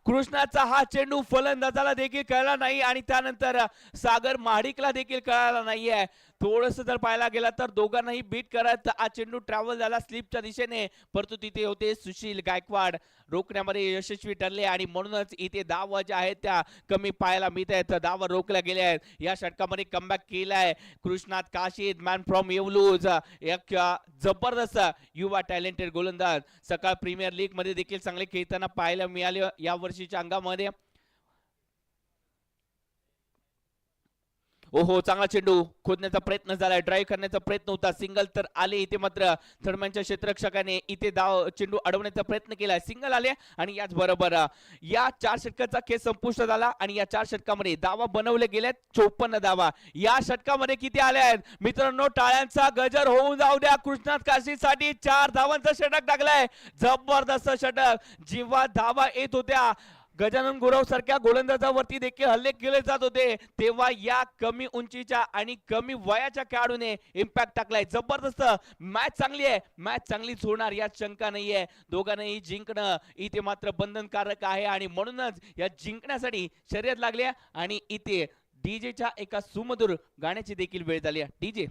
कृष्णाचा हा चेंडू फलंदाजाला देखील कळला नाही आणि त्यानंतर सागर महाडिकला देखील कळाला नाहीये थोडस जर पाहायला गेला तर दोघांनाही बीट करत हा चेंडू ट्रॅव्हल झाला स्लिपच्या दिशेने परंतु तिथे होते सुशील गायकवाड रोखण्यामध्ये यशस्वी ठरले आणि म्हणूनच इथे धावा ज्या आहेत त्या कमी पाहायला मिळत आहेत धावा रोखल्या गेल्या आहेत या षटकामध्ये कमबॅक केलाय कृष्णात काशीद मॅन फ्रॉम येवलूज एक जबरदस्त युवा टॅलेंटेड गोलंदाज सकाळ प्रीमियर लीग मध्ये देखील चांगले खेळताना पाहायला मिळाले या वर्षीच्या अंगामध्ये ओहो चांगला चेंडू खोदण्याचा प्रयत्न झालाय ड्राईव्ह करण्याचा प्रयत्न होता सिंगल तर आले इथे मात्र थर्डमॅनच्या क्षेत्ररक्षकाने इथे चेंडू अडवण्याचा प्रयत्न केलाय सिंगल आले आणि याच बरोबर या 4 षटकाचा खेळ संपुष्ट झाला आणि या 4 षटकामध्ये धावा बनवले गेलेत 54 धावा या षटकामध्ये किती आले आहेत मित्रांनो टाळ्यांचा गजर होऊन जाऊ द्या कृष्णात काशीसाठी 4 धावांचं षटक टाकलंय जबरदस्त षटक जेव्हा धावा येत होत्या गजानन गुरव सारख्या गोलंदाजावरती देखील हल्ले केले जात होते तेव्हा या कमी उंचीच्या आणि कमी वयाच्या खेळाडूने इम्पॅक्ट टाकलाय जबरदस्त मॅच चांगली आहे मॅच चांगलीच होणार यात शंका नाहीये दोघांनाही जिंकणं इथे मात्र बंधनकारक आहे आणि म्हणूनच या जिंकण्यासाठी शर्यत लागली आणि इथे डीजेच्या एका सुमधुर गाण्याची देखील वेळ झाली आहे डीजे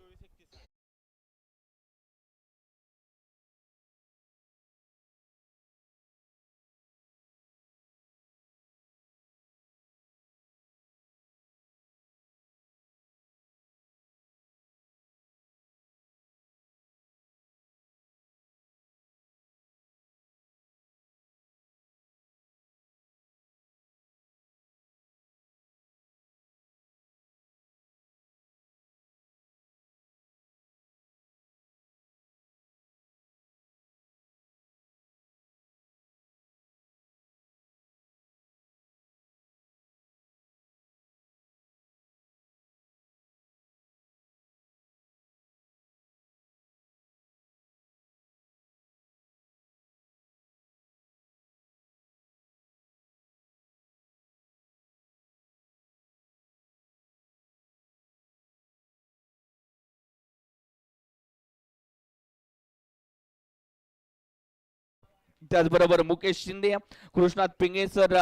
त्याचबरोबर मुकेश शिंदे कृष्णात पिंगे सर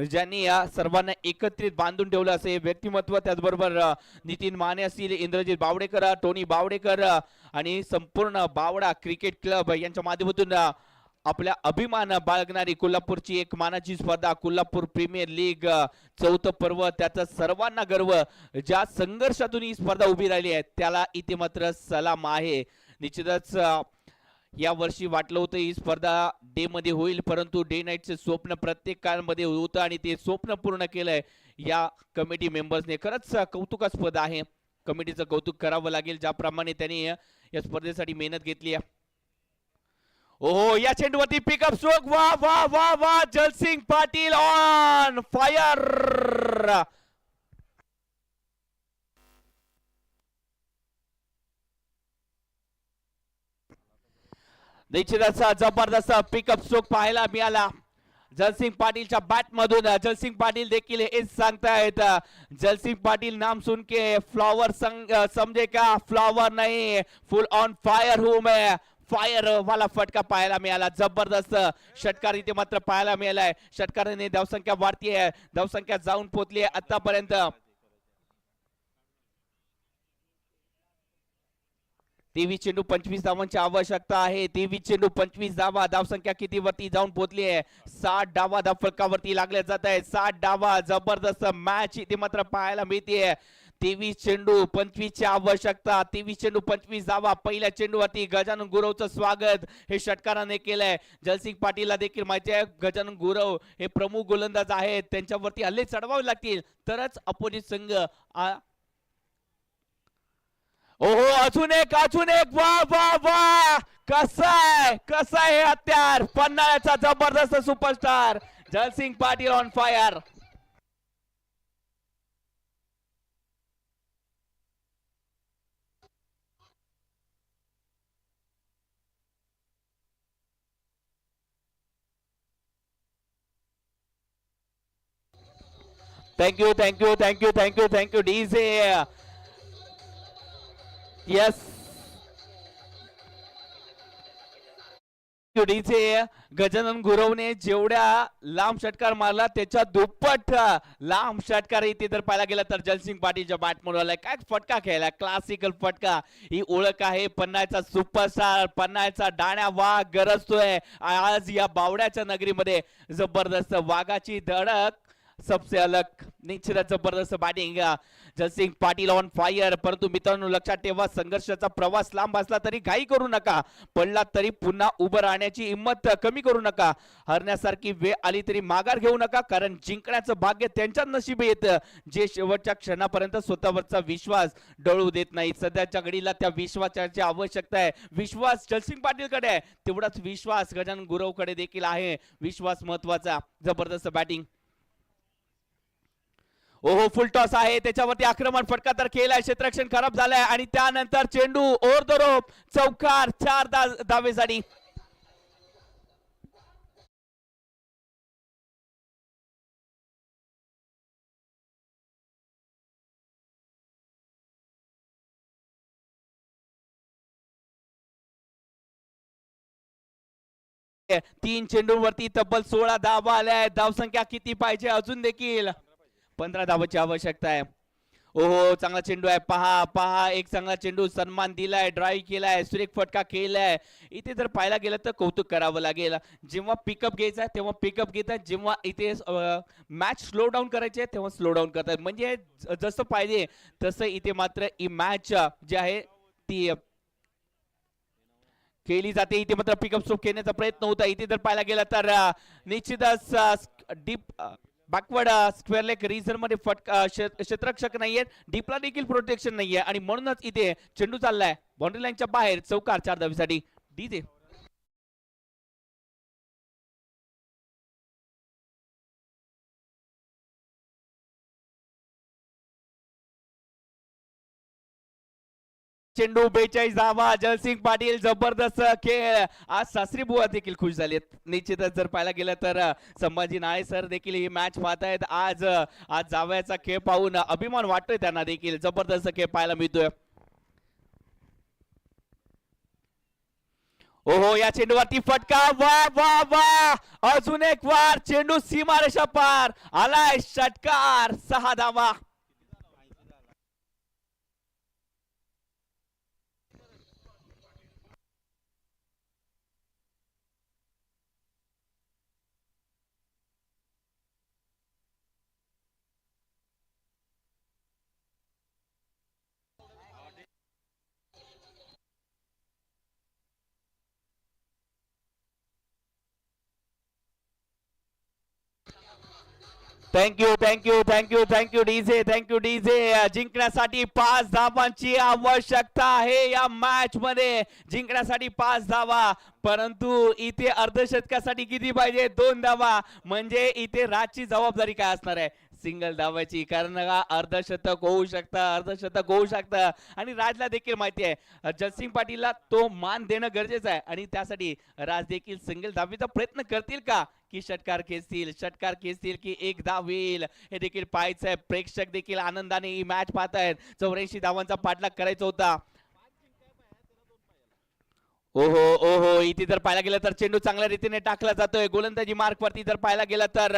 ज्यांनी या सर्वांना एकत्रित बांधून ठेवलं असे व्यक्तिमत्व त्याचबरोबर नितीन माने असतील इंद्रजित बावडेकर टोनी बावडेकर आणि संपूर्ण बावडा क्रिकेट क्लब यांच्या माध्यमातून आपल्या अभिमान बाळगणारी कोल्हापूरची एक मानाची स्पर्धा कोल्हापूर प्रीमियर लीग 4थं पर्व त्याचा सर्वांना गर्व ज्या संघर्षातून ही स्पर्धा उभी राहिली आहे त्याला इथे मात्र सलाम आहे निश्चितच या वर्षी वाटलं होतं ही स्पर्धा डे मध्ये होईल परंतु डे नाईटचे स्वप्न प्रत्येकामध्ये होतं आणि ते स्वप्न पूर्ण केलंय या कमिटी मेंबर्सने खरंच कौतुकास्पद आहे कमिटीचं कौतुक करावं लागेल ज्याप्रमाणे त्यांनी या स्पर्धेसाठी मेहनत घेतली आहे ओहो या चेंडूवरती पिकअप स्ट्रोक वा वा वा वा जलसिंग पाटील ऑन फायर निश्चितच जबरदस्त पिकअप स्ट्रोक पाहायला मिळाला जलसिंग पाटीलच्या बॅट मधून जलसिंग पाटील देखील हेच सांगतायत जलसिंग पाटील नाम सुन के फ्लॉवर समझे का फ्लॉवर नहीं फुल ऑन फायर हूं मैं फायर वाला फटका पाहायला मिळाला जबरदस्त षटकार इथे मात्र पाहायला मिळालाय षटकाराने धावसंख्या वाढतीये धावसंख्या जाऊन पोहोचली आहे आतापर्यंत 23 चेंडू 25 धावांची आवश्यकता आहे 23 चेंडू 25 धावा धावसंख्या किती वरती जाऊन पोहोचली आहे 60 डावा धावफलकावरती लागले जात आहे 60 डावा जबरदस्त मॅच इथे मात्र पाहायला मिळते 23 चेंडू 25 ची आवश्यकता 23 चेंडू 25 धावा पहिल्या चेंडूवरती गजानन गुरवचं स्वागत हे षटकाराने केलंय जलसिंग पाटीलला देखील माहिती आहे गजानन गुरव हे प्रमुख गोलंदाज आहेत त्यांच्यावरती हल्ले चढवावे लागतील तरच अपोजिट संघ ओहो अजून एक वा वा वा कसा आहे हे हत्यार पन्हाळ्याचा जबरदस्त superstar Jalsingh Patil on fire thank you DJ Yes. डीचे गजानन गुरवने जेवढ्या लांब षटकार मारला त्याच्या दुप्पट लांब षटकार इथे जर पाहायला गेला तर जलसिंग पाटीलच्या बॅटमोर आलाय. काय फटका खेळला, क्लासिकल फटका. ही ओळख आहे पन्नाचा सुपरस्टार, पन्नाचा डाण्या वाघ गरजतोय आज या बावड्याच्या नगरीमध्ये. जबरदस्त वाघाची धडक, सबसे अलग, निश्चितच जबरदस्त batting. Jalsingh Patil on fire. परंतु मित्रांनो लक्षात ठेवा, संघर्षाचा प्रवास लांब असला तरी घाई करू नका, पडला तरी पुन्हा उभं राहण्याची हिंमत कमी करू नका, हरण्यासारखी वेळ आली तरी माघार घेऊ नका, कारण जिंकण्याचं भाग्य त्यांच्या नशिबी येतं जे शेवटच्या क्षणापर्यंत स्वतःवरचा विश्वास डळू देत नाही. सध्याच्या घडीला त्या विश्वासाची आवश्यकता आहे. विश्वास जलसिंग पाटीलकडे आहे, तेवढाच विश्वास गजानन गुरवकडे देखील आहे. विश्वास महत्वाचा. जबरदस्त बॅटिंग. ओहो, फुल टॉस आहे, त्याच्यावरती आक्रमण फटका तर केलाय, क्षेत्ररक्षण खराब झालाय आणि त्यानंतर चेंडू ओव्हर द रोप, चौकार, 4 धावेसाठी. तीन चेंडूंवरती तब्बल 16 धावा आल्या. धावसंख्या किती पाहिजे? अजून देखील 15 धावाची आवश्यकता आहे. ओहो, चांगला चेंडू आहे. पहा पहा, एक चांगला चेंडू, सन्मान दिलाय, ड्राईव्ह केलाय, सुरेख फटका केलाय. इथे जर पाहायला गेलं तर कौतुक करावं लागेल. जेव्हा पिकअप घ्यायचा तेव्हा पिकअप घेतात, जेव्हा इथे मॅच स्लो डाऊन करायचे तेव्हा स्लो डाऊन करतात. म्हणजे जसं पाहिजे तसं इथे मात्र ही मॅच जी आहे ती केली जाते. इथे मात्र पिकअप स्ट्रोक खेळण्याचा प्रयत्न होता. इथे जर पाहायला गेला तर निश्चितच deep backward square leg region मध्ये फटका, क्षेत्ररक्षक नाहीये, डीपला देखील प्रोटेक्शन नाहीये आणि म्हणूनच इथे चेंडू चाललाय बाउंड्री लाईनच्या बाहेर. चौकार 4 धावेसाठी. डीजे चेंडू 42 धावा. जलसिंग पाटील जबरदस्त खेळ. आज सासरी बुवा देखील खुश झालेत. निश्चितच जर पाहायला गेलं तर संभाजी नाळे सर देखील ही मॅच पाहतायत. आज जावयाचा खेळ पाहून अभिमान वाटतोय त्यांना देखील. जबरदस्त खेळ पाहायला मिळतोय. ओहो, या चेंडूवरती फटका. वा वा वा, अजून एक वार, चेंडू सीमारेषा पार आलाय. षटकार, 6 धावा. Thank you thank you thank you thank you DJ, thank you DJ. जिंकण्यासाठी 5 धावांची आवश्यकता आहे या मॅच मध्ये. जिंकण्यासाठी 5 धावा, परंतु इथे अर्धशतकासाठी किती पाहिजे? 2 धावा. म्हणजे इथे राजची जबाबदारी काय असणार आहे? सिंगल धावायची, कारण अर्धशतक होऊ शकतं, अर्धशतक होऊ शकतं. आणि राजला देखील माहिती आहे जलसिंग पाटीलला तो मान देणं गरजेचं आहे आणि त्यासाठी राज देखील सिंगल धावेचा प्रयत्न करतील का, की षटकार खेचतील, षटकार खेचतील की एक धाव येईल, हे देखील पाहायचं आहे. प्रेक्षक देखील आनंदाने ही मॅच पाहतायत. 84 धावांचा पाठलाग करायचा होता. ओहो ओहो, इथे जर पाहायला गेलं तर चेंडू चांगल्या रीतीने टाकला जातोय. गोलंदाजी मार्क वरती जर पाहायला गेलं तर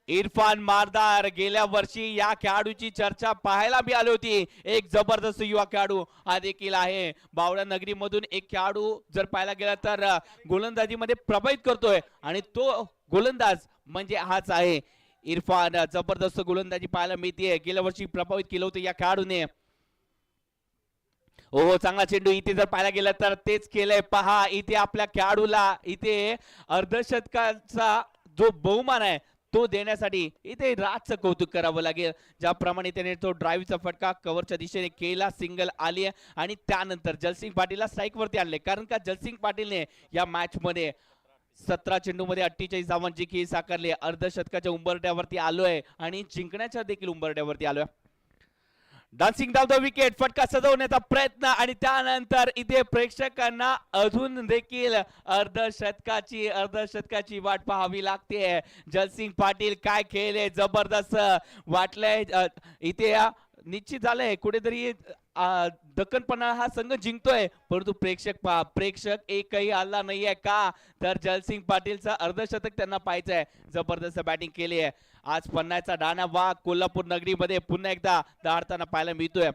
इरफान मारदार. गेल्या वर्षी या खेळाडूची चर्चा पाहायला मिळाली होती. एक जबरदस्त युवा खेळाडू हा देखील आहे. बावडा नगरी मधून एक खेळाडू जर पाहायला गेला तर गोलंदाजी मध्ये प्रभावित करतोय आणि तो गोलंदाज म्हणजे हाच आहे इरफान. जबरदस्त गोलंदाजी पाहायला मिळते. गेल्या वर्षी प्रभावित केलं होतं या खेळाडूने. ओहो, चांगला चेंडू. इथे जर पाहायला गेलं तर तेच केलंय. पहा, इथे आपल्या खेळाडूला इथे अर्धशतकाचा जो बहुमान आहे तो देण्यासाठी इथे राजचं कौतुक करावं लागेल. ज्याप्रमाणे त्याने तो ड्राईव्हचा फटका कव्हरच्या दिशेने केला, सिंगल आली आणि त्यानंतर जलसिंग पाटीलला स्ट्राईक वरती आणले. कारण का जलसिंग पाटीलने या मॅच मध्ये 17 चेंडूमध्ये 48 धावांची खेळी साकारली. अर्धशतकाच्या उंबरठ्यावरती आलोय आणि जिंकण्याच्या देखील उंबरठ्यावरती आलोय. डान्सिंग डाउन द विकेट, फटका सजवण्याचा प्रयत्न आणि त्यानंतर इथे प्रेक्षकांना अजून देखील अर्धशतकाची वाट पाहावी लागते. जलसिंग पाटील काय खेळले, जबरदस्त वाटलंय. इथे निश्चित झालंय कुठेतरी दक्कनपणा हा संघ जिंकतोय, परंतु प्रेक्षक एकही आला नाहीये का, तर जयसिंग पाटीलचा अर्धशतक त्यांना पाहायचंय. जबरदस्त बॅटिंग केली आहे आज पन्नाचा डाना वाघ कोल्हापूर नगरीमध्ये पुन्हा एकदा दाडताना पाहायला मिळतोय.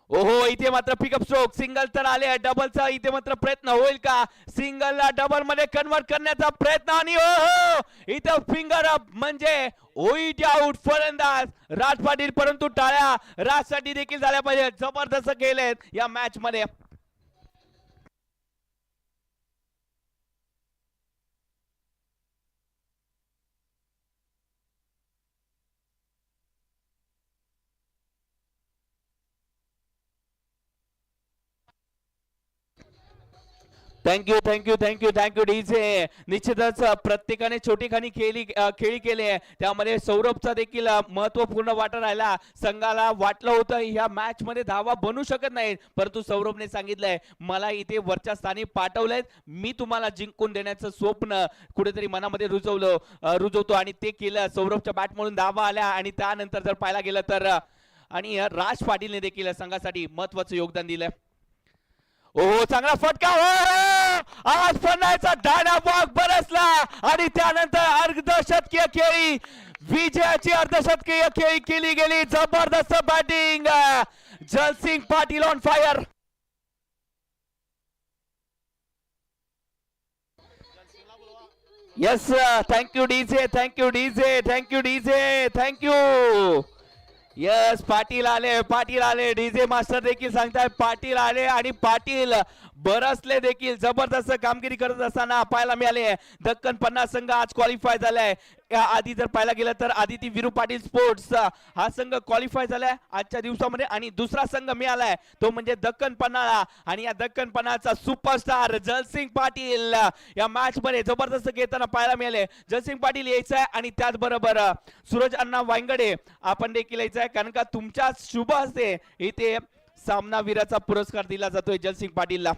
ओहो, इथे मात्र पिकअप स्ट्रोक सिंगल तर आले, डबलचा इथे मात्र प्रयत्न होईल का, सिंगलला डबल मध्ये कन्वर्ट करण्याचा प्रयत्न, आणि ओहो इथं फिंगर अप म्हणजे ओईट आउट फलंदाज राज पाटील. परंतु टाळ्या राजसाठी देखील झाल्या पाहिजे, जबरदस्त केलेत या मॅच मध्ये. Thank you thank you thank you thank you DJ. निश्चितच प्रत्येकाने छोटी खानी खेळी केली आहे, त्यामध्ये सौरभचा देखील महत्वपूर्ण वाटा राहिला. संघाला वाटलं होतं ह्या मॅच मध्ये धावा बनू शकत नाही, परंतु सौरभने सांगितलंय मला इथे वरच्या स्थानी पाठवलंय, मी तुम्हाला जिंकून देण्याचं स्वप्न कुठेतरी मनामध्ये रुजवतो आणि ते केलं. सौरभच्या बॅट म्हणून धावा आल्या आणि त्यानंतर जर पाहायला गेलं तर आणि राज पाटीलने देखील संघासाठी महत्वाचं योगदान दिलं. ओहो, चांगला फटका, आज पन्नाचा डाना वाघ बरसला आणि त्यानंतर अर्धशतकीय खेळी, विजयाची अर्धशतकीय खेळी केली गेली. जबरदस्त batting, Jaysingh Patil on fire. Yes, thank you DJ, thank you DJ, thank you DJ, thank you. Yes, Patil आले, डीजे मास्टर देखील सांगताय पाटील आले आणि पाटील बरसले देखील. जबरदस्त कामगिरी करत असताना पाहायला मिळाले. दक्कन 50 संघ आज क्वालिफाय झालाय. आधी जर पाहायला गेलं तर आदिती विरू पाटील स्पोर्ट्स हा संघ क्वालिफाय झालाय आजच्या दिवसामध्ये, आणि दुसरा संघ मिळालाय तो म्हणजे दक्कन पन्हाळा, आणि या दक्कन पन्हाळाचा सुपरस्टार जयसिंग पाटील या मॅच मध्ये जबरदस्त घेताना पाहायला मिळाले. जयसिंग पाटील यायचं आहे आणि त्याचबरोबर सूरज अण्णा वांगडे आपण देखील यायचं आहे, कारण का तुमच्या शुभ हस्ते इथे सामनावीराचा पुरस्कार दिला जातोय जयसिंग पाटीलला.